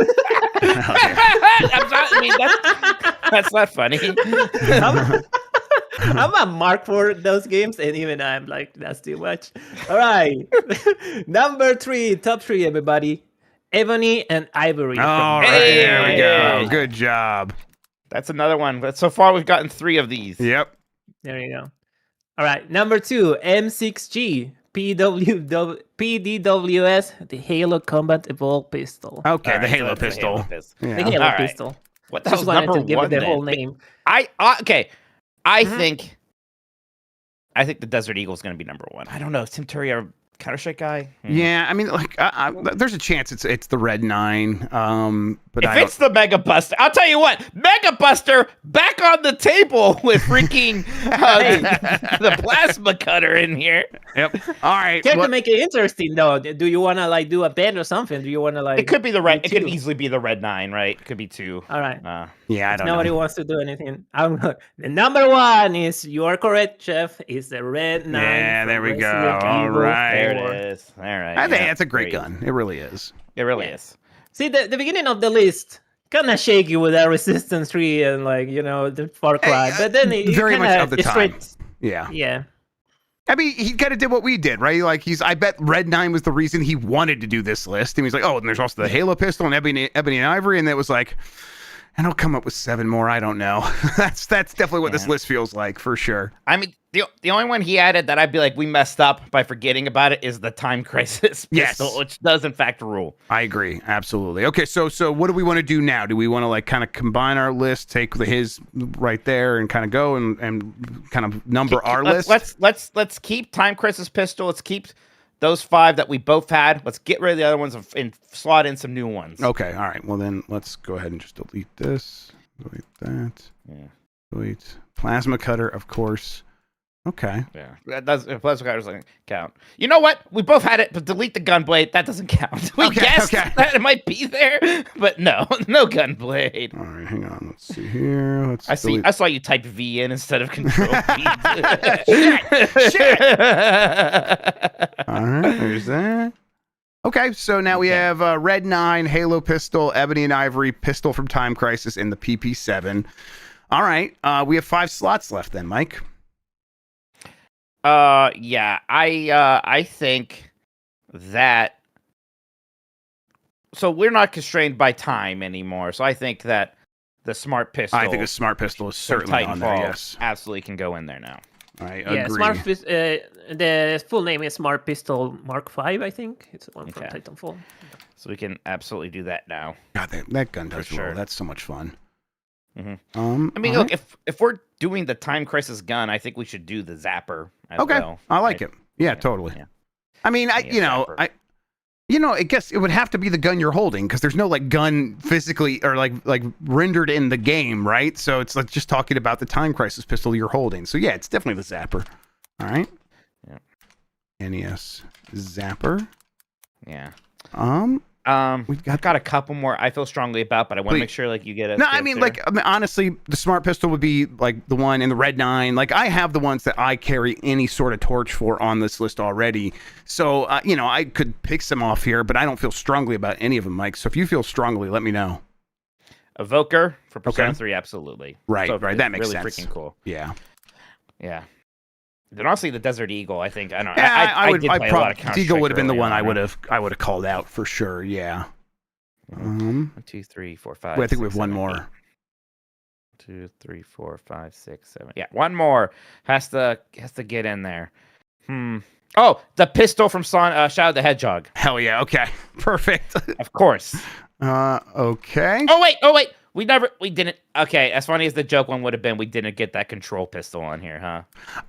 That's not funny. I'm a mark for those games, and even I'm like, that's too much. All right. Number 3, top 3, everybody. Ebony and Ivory. All right, there we go. Good job. That's another one. But so far, we've gotten 3 of these. Yep. There you go. All right. Number 2, M6G. PDWS, the Halo Combat Evolved Pistol. Okay, the Halo pistol. The Halo pistol. What the hell's number 1? Give it the whole name. I think the Desert Eagle is going to be number 1. I don't know. Tim Turry, our Counter-Strike guy. Yeah, I mean, like, there's a chance it's the Red 9. But if it's the Mega Buster, I'll tell you what, Mega Buster back on the table with freaking the plasma cutter in here. Yep. All right. You have to make it interesting, though. Do you want to like do a bet or something? Do you want to like? It could be the red. It could easily be the Red 9, right? It could be 2. All right. Yeah, I don't know. Nobody wants to do anything. The number 1 is, you are correct, Chef, is the Red 9. Yeah, there we go. All right. There it is. All right. I think that's a great gun. It really is. It really is. See, the beginning of the list kind of shaky with that Resistance 3 and like, the Far Cry, but then it very much of the time. Yeah. Yeah. I mean, he kind of did what we did, right? Like I bet Red 9 was the reason he wanted to do this list. And he's like, oh, and there's also the Halo pistol and Ebony and Ivory, and it was like, and I'll come up with 7 more. I don't know. That's definitely what this list feels like for sure. I mean, the only one he added that I'd be like, we messed up by forgetting about it is the Time Crisis pistol, which does in fact rule. I agree. Absolutely. Okay, so what do we want to do now? Do we want to like kind of combine our list, take his right there and kind of go and kind of number our list? Let's keep Time Crisis pistol. Let's keep those 5 that we both had. Let's get rid of the other ones and slot in some new ones. Okay. All right. Well, then let's go ahead and just delete this. Delete that. Yeah. Delete plasma cutter, of course. Okay. Yeah. That does. Plasma cutter doesn't count. You know what? We both had it, but delete the gunblade. That doesn't count. We guessed that it might be there, but no gunblade. All right. Hang on. Let's see here. I saw you type V in instead of Control V. Shit. All right. There's that. Okay, so now we have Red 9, Halo pistol, Ebony and Ivory pistol from Time Crisis, and the PP7. All right, we have 5 slots left then, Mike. Yeah, I think that. So we're not constrained by time anymore. So I think that the Smart Pistol. I think the Smart Pistol is certainly on there. Yes, absolutely can go in there now. I agree. The full name is Smart Pistol Mark V, I think. It's the one from Titanfall. So we can absolutely do that now. God, that gun does roll. That's so much fun. Mm-hmm. I mean, look, if we're doing the Time Crisis gun, I think we should do the Zapper as well. I like it. Yeah, totally. Yeah. I mean, I guess it would have to be the gun you're holding because there's no like gun physically or like rendered in the game, right? So it's like just talking about the Time Crisis pistol you're holding. So yeah, it's definitely the Zapper. All right. Yeah. NES Zapper. Yeah. We've got a couple more I feel strongly about, but I want to make sure like you get it. No, I mean, honestly, the Smart Pistol would be like the one in the Red 9. Like I have the ones that I carry any sort of torch for on this list already. So, I could pick some off here, but I don't feel strongly about any of them, Mike. So if you feel strongly, let me know. Evoker for Persona 3, absolutely. Right, so right. That makes really sense. Freaking cool. Yeah. Yeah. Then honestly, the Desert Eagle, I think. I don't know. Yeah, I did play a lot of Counter-Strike Eagle would have been the one on. I would have called out for sure. Yeah. 1, 2, 3, 4, 5. Wait, I think we have one more. 1, 2, 3, 4, 5, 6, 7. Yeah, one more has to get in there. Oh, the pistol from Shadow the Hedgehog. Hell yeah. Okay. Perfect. Of course. Okay. Oh wait. We didn't. Okay, as funny as the joke one would have been, we didn't get that control pistol on here, huh?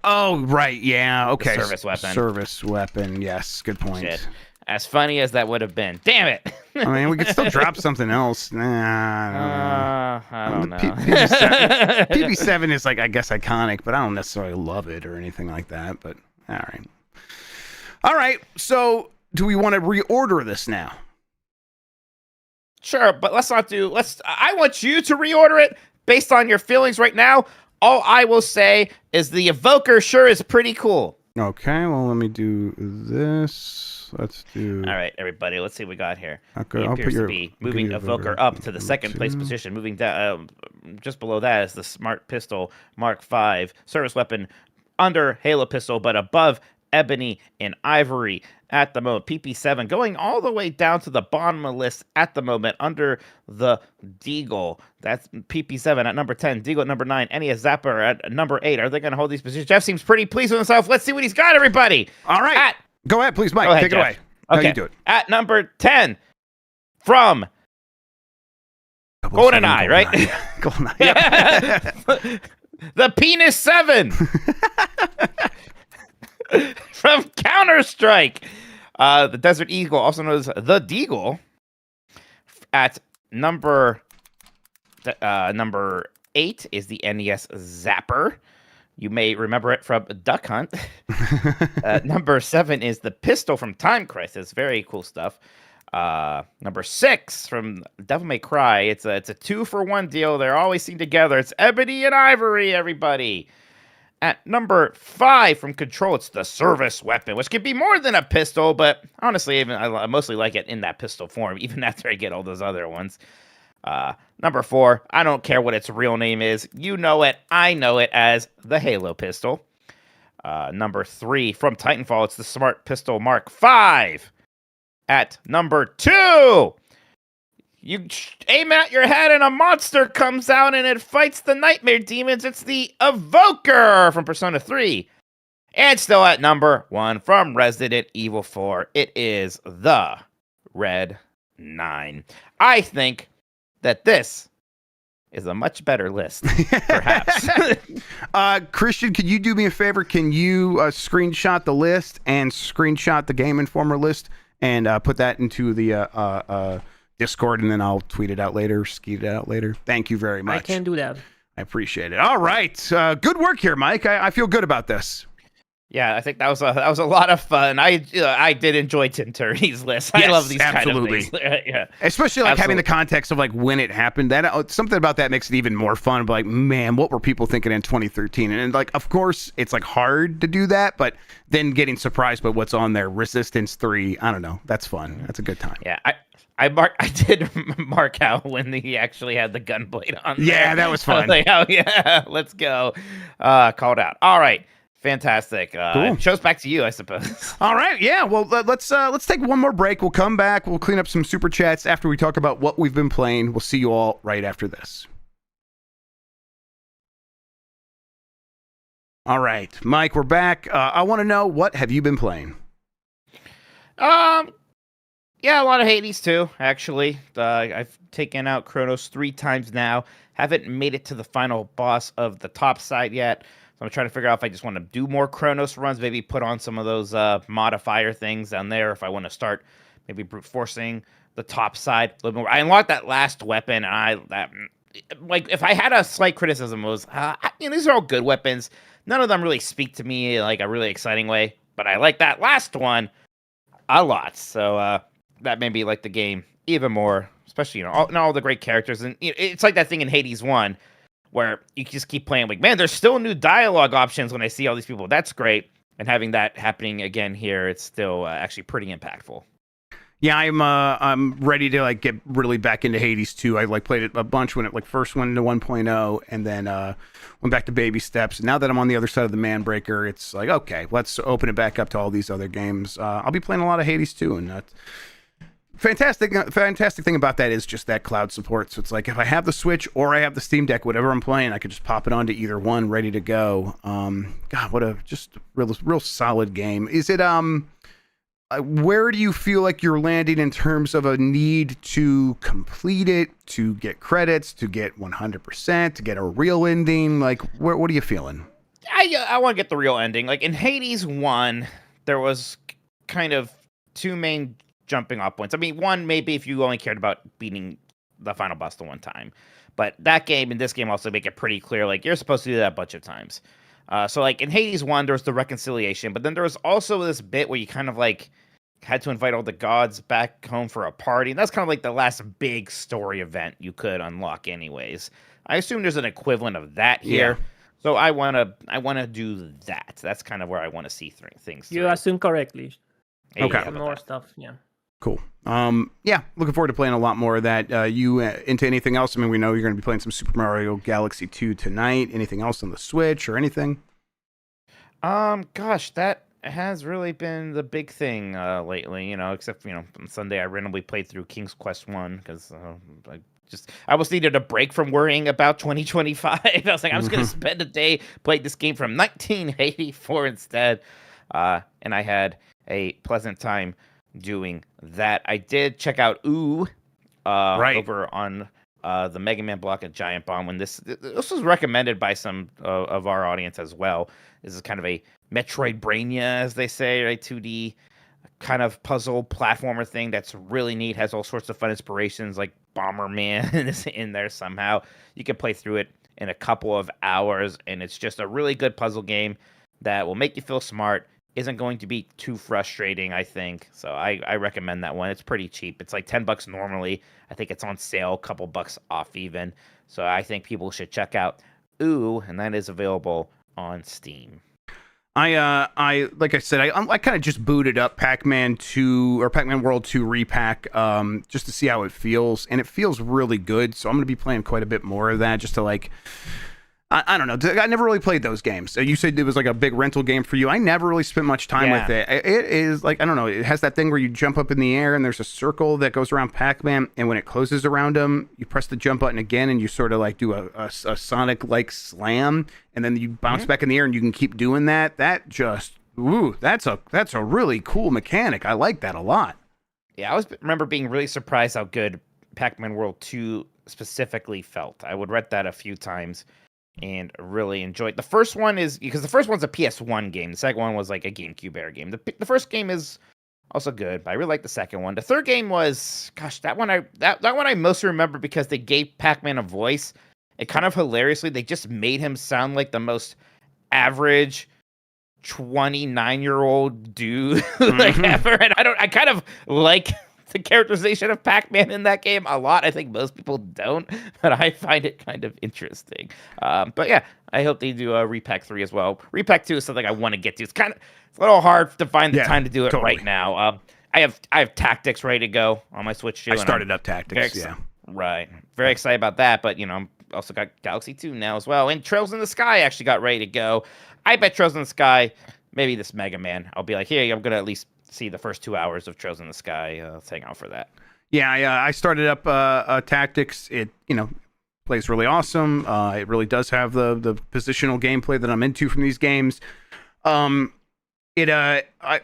Oh, right. Yeah. Okay. The service weapon. Service weapon. Yes. Good point. Shit. As funny as that would have been. Damn it. I mean, we could still drop something else. I don't know. PP7 is like, I guess, iconic, but I don't necessarily love it or anything like that. But all right. All right. So do we want to reorder this now? Sure, but I want you to reorder it based on your feelings right now. All I will say is the Evoker sure is pretty cool. Okay, well, let me do this. Let's do... All right, everybody, let's see what we got here. Okay, He I'll appears put your... to be moving Evoker up to the second place position. Moving down, just below that is the Smart Pistol Mark V service weapon under Halo Pistol, but above Ebony and Ivory at the moment. PP7 going all the way down to the bottom of the list at the moment under the Deagle. That's PP7 at number 10. Deagle at number 9. NES Zapper at number 8. Are they going to hold these positions? Jeff seems pretty pleased with himself. Let's see what he's got, everybody. All right. Go ahead, please, Mike. Take it away. Okay. How you do it? At number 10 from GoldenEye, right? GoldenEye. Yep. The Penis 7. From Counter-Strike, the Desert Eagle, also known as the Deagle, at number 8 is the NES Zapper. You may remember it from Duck Hunt. Number 7 is the pistol from Time Crisis. Very cool stuff. Number 6 from Devil May Cry. It's a 2-for-1 deal. They're always seen together. It's Ebony and Ivory, everybody. At number 5 from Control, it's the service weapon, which can be more than a pistol, but honestly, I mostly like it in that pistol form, even after I get all those other ones. Number 4, I don't care what its real name is. You know it. I know it as the Halo pistol. Number 3 from Titanfall, it's the Smart Pistol Mark V. At number 2, you aim at your head and a monster comes out and it fights the nightmare demons. It's the Evoker from Persona 3. And still at number 1 from Resident Evil 4, it is the Red 9. I think that this is a much better list, perhaps. Christian, can you do me a favor? Can you screenshot the list and screenshot the Game Informer list and put that into the Discord, and then I'll tweet it out later, skeet it out later. Thank you very much. I can do that. I appreciate it. All right. Good work here, Mike. I feel good about this. Yeah, I think that was a lot of fun. I did enjoy Tim Turney's list. I love these absolutely. kind of things. Yeah, especially like having the context of like when it happened. That something about that makes it even more fun. But like, man, what were people thinking in 2013? And like, of course, it's like hard to do that, but then getting surprised by what's on there. Resistance 3. I don't know. That's fun. That's a good time. Yeah, I did mark out when he actually had the gunblade on there. Yeah, that was fun. Like, oh yeah, let's go. Called out. All right. Fantastic. Cool. Show's back to you, I suppose. All right. Yeah. Well, let's take one more break. We'll come back. We'll clean up some super chats after we talk about what we've been playing. We'll see you all right after this. All right, Mike, we're back. I want to know, what have you been playing? Yeah, a lot of Hades too, actually. I've taken out Kronos 3 times now. Haven't made it to the final boss of the top side yet. So I'm trying to figure out if I just want to do more Kronos runs, maybe put on some of those modifier things down there, if I want to start maybe brute forcing the top side a little more. I unlocked that last weapon, and if I had a slight criticism, it was these are all good weapons. None of them really speak to me in like a really exciting way, but I like that last one a lot. So that made me like the game even more, especially all the great characters. And it's like that thing in Hades 1. Where you just keep playing, like, man, there's still new dialogue options when I see all these people. That's great. And having that happening again here, it's still actually pretty impactful. Yeah, I'm ready to like get really back into Hades 2. I like played it a bunch when it like first went into 1.0 and then went back to baby steps. Now that I'm on the other side of the Manbreaker, it's like, okay, let's open it back up to all these other games. I'll be playing a lot of Hades 2, and fantastic thing about that is just that cloud support. So it's like if I have the Switch or I have the Steam Deck, whatever I'm playing, I could just pop it onto either one, ready to go. God, what a just real solid game. Is it where do you feel like you're landing in terms of a need to complete it, to get credits, to get 100%, to get a real ending? Like, what are you feeling? I want to get the real ending. Like in Hades 1, there was kind of two main jumping off points. I mean, one, maybe if you only cared about beating the final boss the one time. But that game and this game also make it pretty clear, like, you're supposed to do that a bunch of times. So, like, in Hades 1, there was the reconciliation, but then there was also this bit where you kind of, like, had to invite all the gods back home for a party. And that's kind of like the last big story event you could unlock anyways. I assume there's an equivalent of that here. Yeah. So I want to do that. That's kind of where I want to see things. You assume correctly. Okay. More stuff, yeah. Cool. Yeah, looking forward to playing a lot more of that. You into anything else? I mean, we know you're going to be playing some Super Mario Galaxy 2 tonight. Anything else on the Switch or anything? Gosh, that has really been the big thing lately, except, on Sunday I randomly played through King's Quest 1 because I almost needed a break from worrying about 2025. I was like, I'm just going to spend a day playing this game from 1984 instead. And I had a pleasant time doing that. I did check out over on the Mega Man block at Giant Bomb when this was recommended by some of our audience as well. This is kind of a Metroidvania, as they say, right? 2D kind of puzzle platformer thing that's really neat. Has all sorts of fun inspirations, like Bomberman is in there somehow. You can play through it in a couple of hours, and it's just a really good puzzle game that will make you feel smart. Isn't going to be too frustrating, I think. So I recommend that one. It's pretty cheap. It's like $10 normally. I think it's on sale, a couple bucks off even. So I think people should check out and that is available on Steam. I like I said, I kind of just booted up Pac-Man 2 or Pac-Man World 2 repack just to see how it feels, and it feels really good. So I'm going to be playing quite a bit more of that just to like. I don't know. I never really played those games. You said it was like a big rental game for you. I never really spent much time with it. It is like, I don't know. It has that thing where you jump up in the air and there's a circle that goes around Pac-Man. And when it closes around him, you press the jump button again and you sort of like do a Sonic-like slam. And then you bounce back in the air and you can keep doing that. That just, that's a really cool mechanic. I like that a lot. Yeah, I always remember being really surprised how good Pac-Man World 2 specifically felt. I would read that a few times and really enjoyed. The first one is because the first one's a PS1 game. The second one was like a GameCube era game. The first game is also good, but I really like the second one. The third game was, gosh, that one I mostly remember because they gave Pac-Man a voice. It kind of hilariously, they just made him sound like the most average 29-year-old dude like ever. And I kind of like the characterization of Pac-Man in that game a lot. I think most people don't, but I find it kind of interesting. But yeah, I hope they do a Repack 3 as well. Repack 2 is something I want to get to. It's a little hard to find the time to do it right now. I have Tactics ready to go on my Switch too. I started up Tactics, Right. Very excited about that, but I'm also got Galaxy 2 now as well. And Trails in the Sky actually got ready to go. I bet Trails in the Sky, maybe this Mega Man, I'll be like, hey, I'm going to at least see the first 2 hours of Trails in the Sky. Let's hang out for that. Yeah, I started up Tactics. It plays really awesome. It really does have the positional gameplay that I'm into from these games. I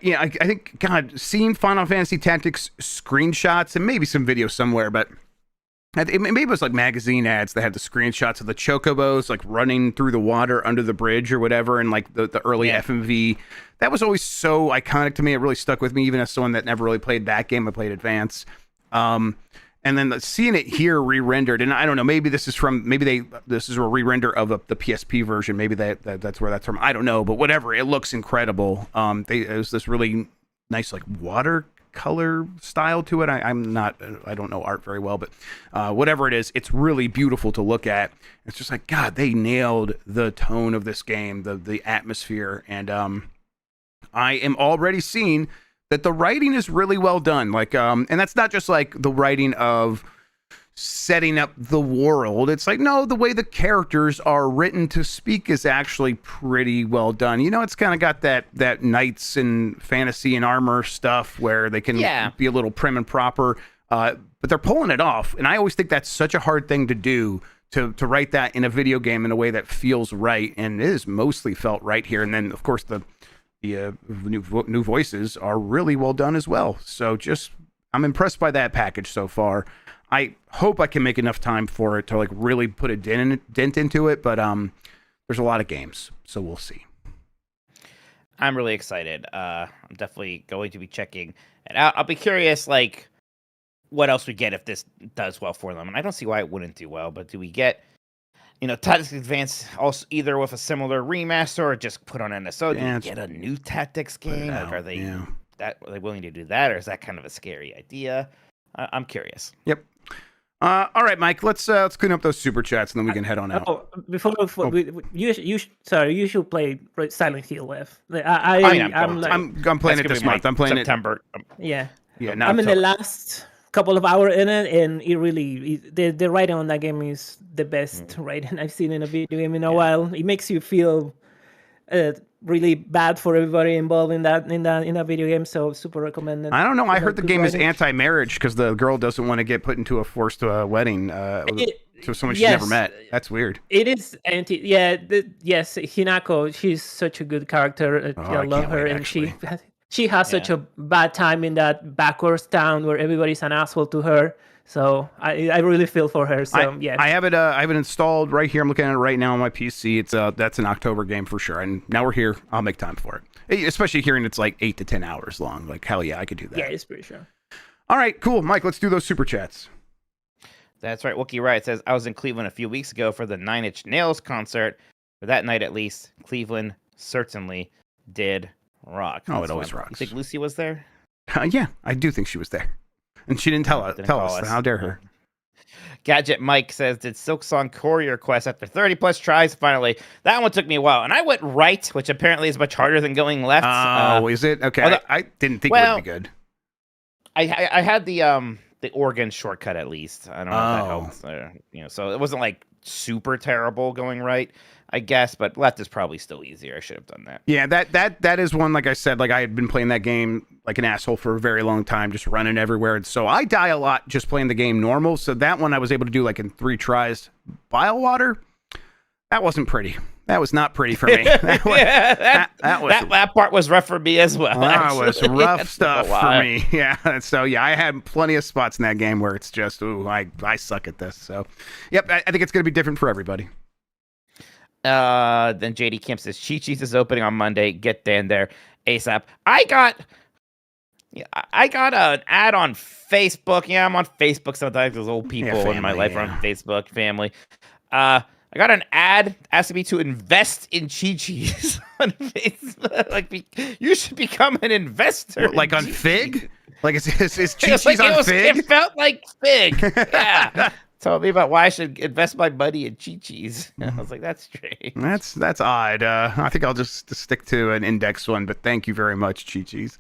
think, God, seeing Final Fantasy Tactics screenshots and maybe some video somewhere, but maybe it was like magazine ads that had the screenshots of the chocobos like running through the water under the bridge or whatever, and like the early FMV. That was always so iconic to me. It really stuck with me, even as someone that never really played that game. I played Advance. And then seeing it here re-rendered, and I don't know, maybe this is a re-render of the PSP version. Maybe that's where that's from. I don't know, but whatever. It looks incredible. It was this really nice like watercolor style to it. I don't know art very well, but whatever it is, it's really beautiful to look at. It's just like, God, they nailed the tone of this game, the atmosphere, and I am already seeing that the writing is really well done. Like, and that's not just like the writing of setting up the world. It's like, no, the way the characters are written to speak is actually pretty well done. You know, it's kind of got that knights and fantasy and armor stuff where they can be a little prim and proper, but they're pulling it off. And I always think that's such a hard thing to do, to write that in a video game in a way that feels right. And it is mostly felt right here. And then, of course, the new voices are really well done as well. So I'm impressed by that package so far. I hope I can make enough time for it to like really put a dent into it, but there's a lot of games, so we'll see. I'm really excited. I'm definitely going to be checking it out. I'll be curious, like, what else we get if this does well for them. And I don't see why it wouldn't do well, but do we get, Tactics Advance also either with a similar remaster or just put on NSO? Do we get a new Tactics game? Like, are they willing to do that, or is that kind of a scary idea? I'm curious. Yep. All right, Mike. Let's clean up those super chats and then we can head on out. You should play Silent Hill F. I'm playing it this month. I'm playing September. Yeah. Yeah. I'm in the last couple of hours in it, and the writing on that game is the best writing I've seen in a video game in a while. It makes you feel really bad for everybody involved in that video game, so super recommended. I don't know. I heard the game is anti-marriage because the girl doesn't want to get put into a forced wedding to someone she's never met. That's weird. It is anti. Yeah. Yes, Hinako. She's such a good character. I love her, and she has such a bad time in that backwards town where everybody's an asshole to her. So I really feel for her. So I have it installed right here. I'm looking at it right now on my PC. That's an October game for sure. And now we're here. I'll make time for it. Especially hearing it's like 8 to 10 hours long. Like hell yeah, I could do that. Yeah, it's pretty sure. All right, cool, Mike. Let's do those super chats. That's right. Wookie Riot says, I was in Cleveland a few weeks ago for the Nine Inch Nails concert. For that night, at least, Cleveland certainly did rock. Oh, it always rocks. You think Lucy was there? Yeah, I do think she was there. And she didn't tell us. How dare her? Gadget Mike says, did Silksong Courier Quest after 30 plus tries finally? That one took me a while. And I went right, which apparently is much harder than going left. Oh, is it? Okay. Although, I didn't think it would be good. I had the Oregon shortcut at least. I don't know if that helps. So it wasn't like super terrible going right, I guess, but left is probably still easier. I should have done that. Yeah, that is one, like I said, like I had been playing that game like an asshole for a very long time, just running everywhere. And so I die a lot just playing the game normal. So that one I was able to do like in 3 tries. Biowater, that wasn't pretty. That was not pretty for me. That part was rough for me as well. That was rough stuff for me. Yeah. So yeah, I had plenty of spots in that game where it's just, I suck at this. So, yep, I think it's going to be different for everybody. Then JD Kemp says Chi-Chi's is opening on Monday. Get Dan there ASAP. I got an ad on Facebook. Yeah, I'm on Facebook sometimes. There's old people in my life are on Facebook. Family. I got an ad asking me to invest in Chi-Chi's on Facebook. Like, you should become an investor. What, like on Fig? Like, is Chi-Chi's on Fig? It felt like Fig. Yeah. Told me about why I should invest my money in Chi-Chi's. I was like, that's strange. That's odd. I think I'll just stick to an index one, but thank you very much, Chi-Chi's.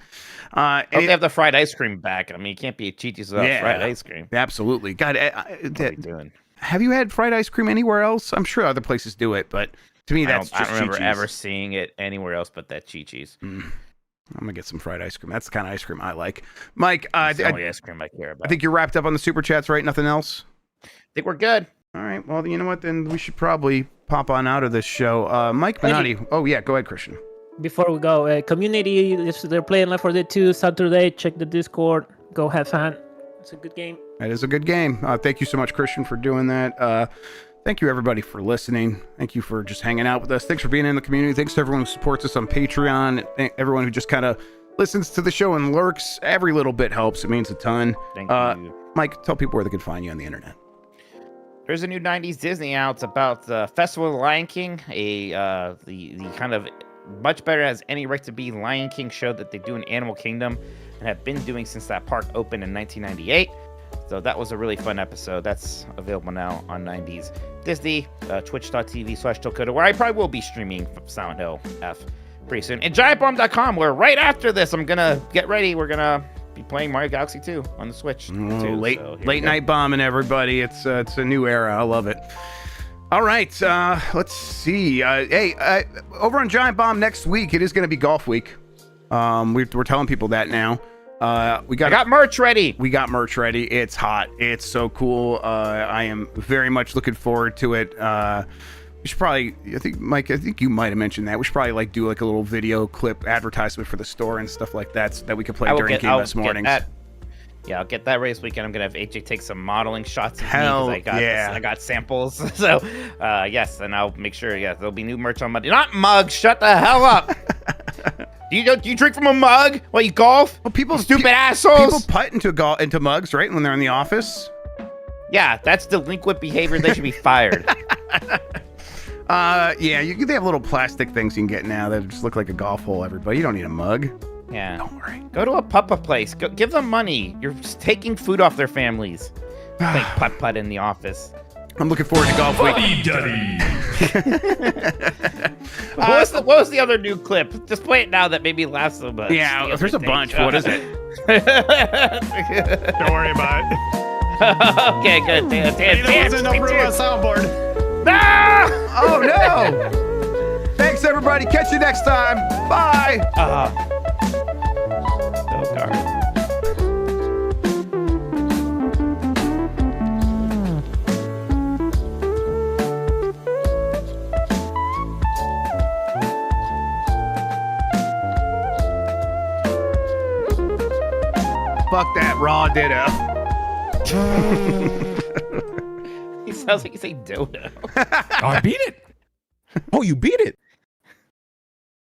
They have the fried ice cream back. I mean, you can't be a Chi-Chi's without fried ice cream. Absolutely. God, what are you doing? Have you had fried ice cream anywhere else? I'm sure other places do it, but to me, that's just I don't remember Chi-Chi's. ever seeing it anywhere else but that Chi-Chi's. I'm gonna get some fried ice cream. That's the kind of ice cream I like. Mike, that's the only ice cream I care about. I think you're wrapped up on the super chats, right? Nothing else? I think we're good. All right. Well, you know what? Then we should probably pop on out of this show. Mike Minotti. Oh yeah, go ahead, Christian. Before we go, community, they're playing Left 4 Dead 2 Saturday. Check the Discord. Go have fun. It's a good game. That is a good game. Thank you so much, Christian, for doing that. Thank you, everybody, for listening. Thank you for just hanging out with us. Thanks for being in the community. Thanks to everyone who supports us on Patreon. Everyone who just kind of listens to the show and lurks. Every little bit helps. It means a ton. Thank you. Mike, tell people where they can find you on the internet. There's a new 90s Disney out. It's about the Festival of the Lion King, the kind of much better as any right to be Lion King show that they do in Animal Kingdom and have been doing since that park opened in 1998. So that was a really fun episode. That's available now on 90s Disney, twitch.tv/Tokoda, where I probably will be streaming from Silent Hill F pretty soon. And giantbomb.com, where right after this, I'm going to get ready. We're going to be playing Mario Galaxy 2 on the Switch. Too, late night bombing, everybody. It's a new era. I love it. All right, let's see. Over on Giant Bomb next week, it is going to be Golf Week. We're telling people that now. I got merch ready. We got merch ready. It's hot. It's so cool. I am very much looking forward to it. We should probably, Mike, I think you might have mentioned that. We should probably do like a little video clip advertisement for the store and stuff like that so that we can play during Gamepass mornings. Yeah, I'll get that race weekend. I'm gonna have AJ take some modeling shots of Hell me because I got samples. So yes, and I'll make sure. Yeah, there'll be new merch on Monday. Not mugs. Shut the hell up. Do you drink from a mug while you golf? Well, stupid assholes. People putt into mugs, right, when they're in the office. Yeah, that's delinquent behavior. They should be fired. They have little plastic things you can get now that just look like a golf hole. Everybody, you don't need a mug. Yeah. Don't worry. Go to a puppa place. Go, give them money. You're just taking food off their families. Playing putt-putt in the office. I'm looking forward to Golf Week. What was the other new clip? Just play it now that made me laugh so much. Yeah, there's a bunch. What is it? Don't worry about it. Okay, good. There wasn't enough room on soundboard. Ah! Oh, no. Thanks, everybody. Catch you next time. Bye. Oh, darn. Fuck that raw ditto. He sounds like he's a dodo. Oh, I beat it. Oh, you beat it.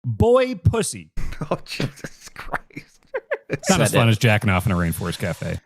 Boy pussy. Oh, Jesus Christ. It's not as fun as jacking off in a rainforest cafe.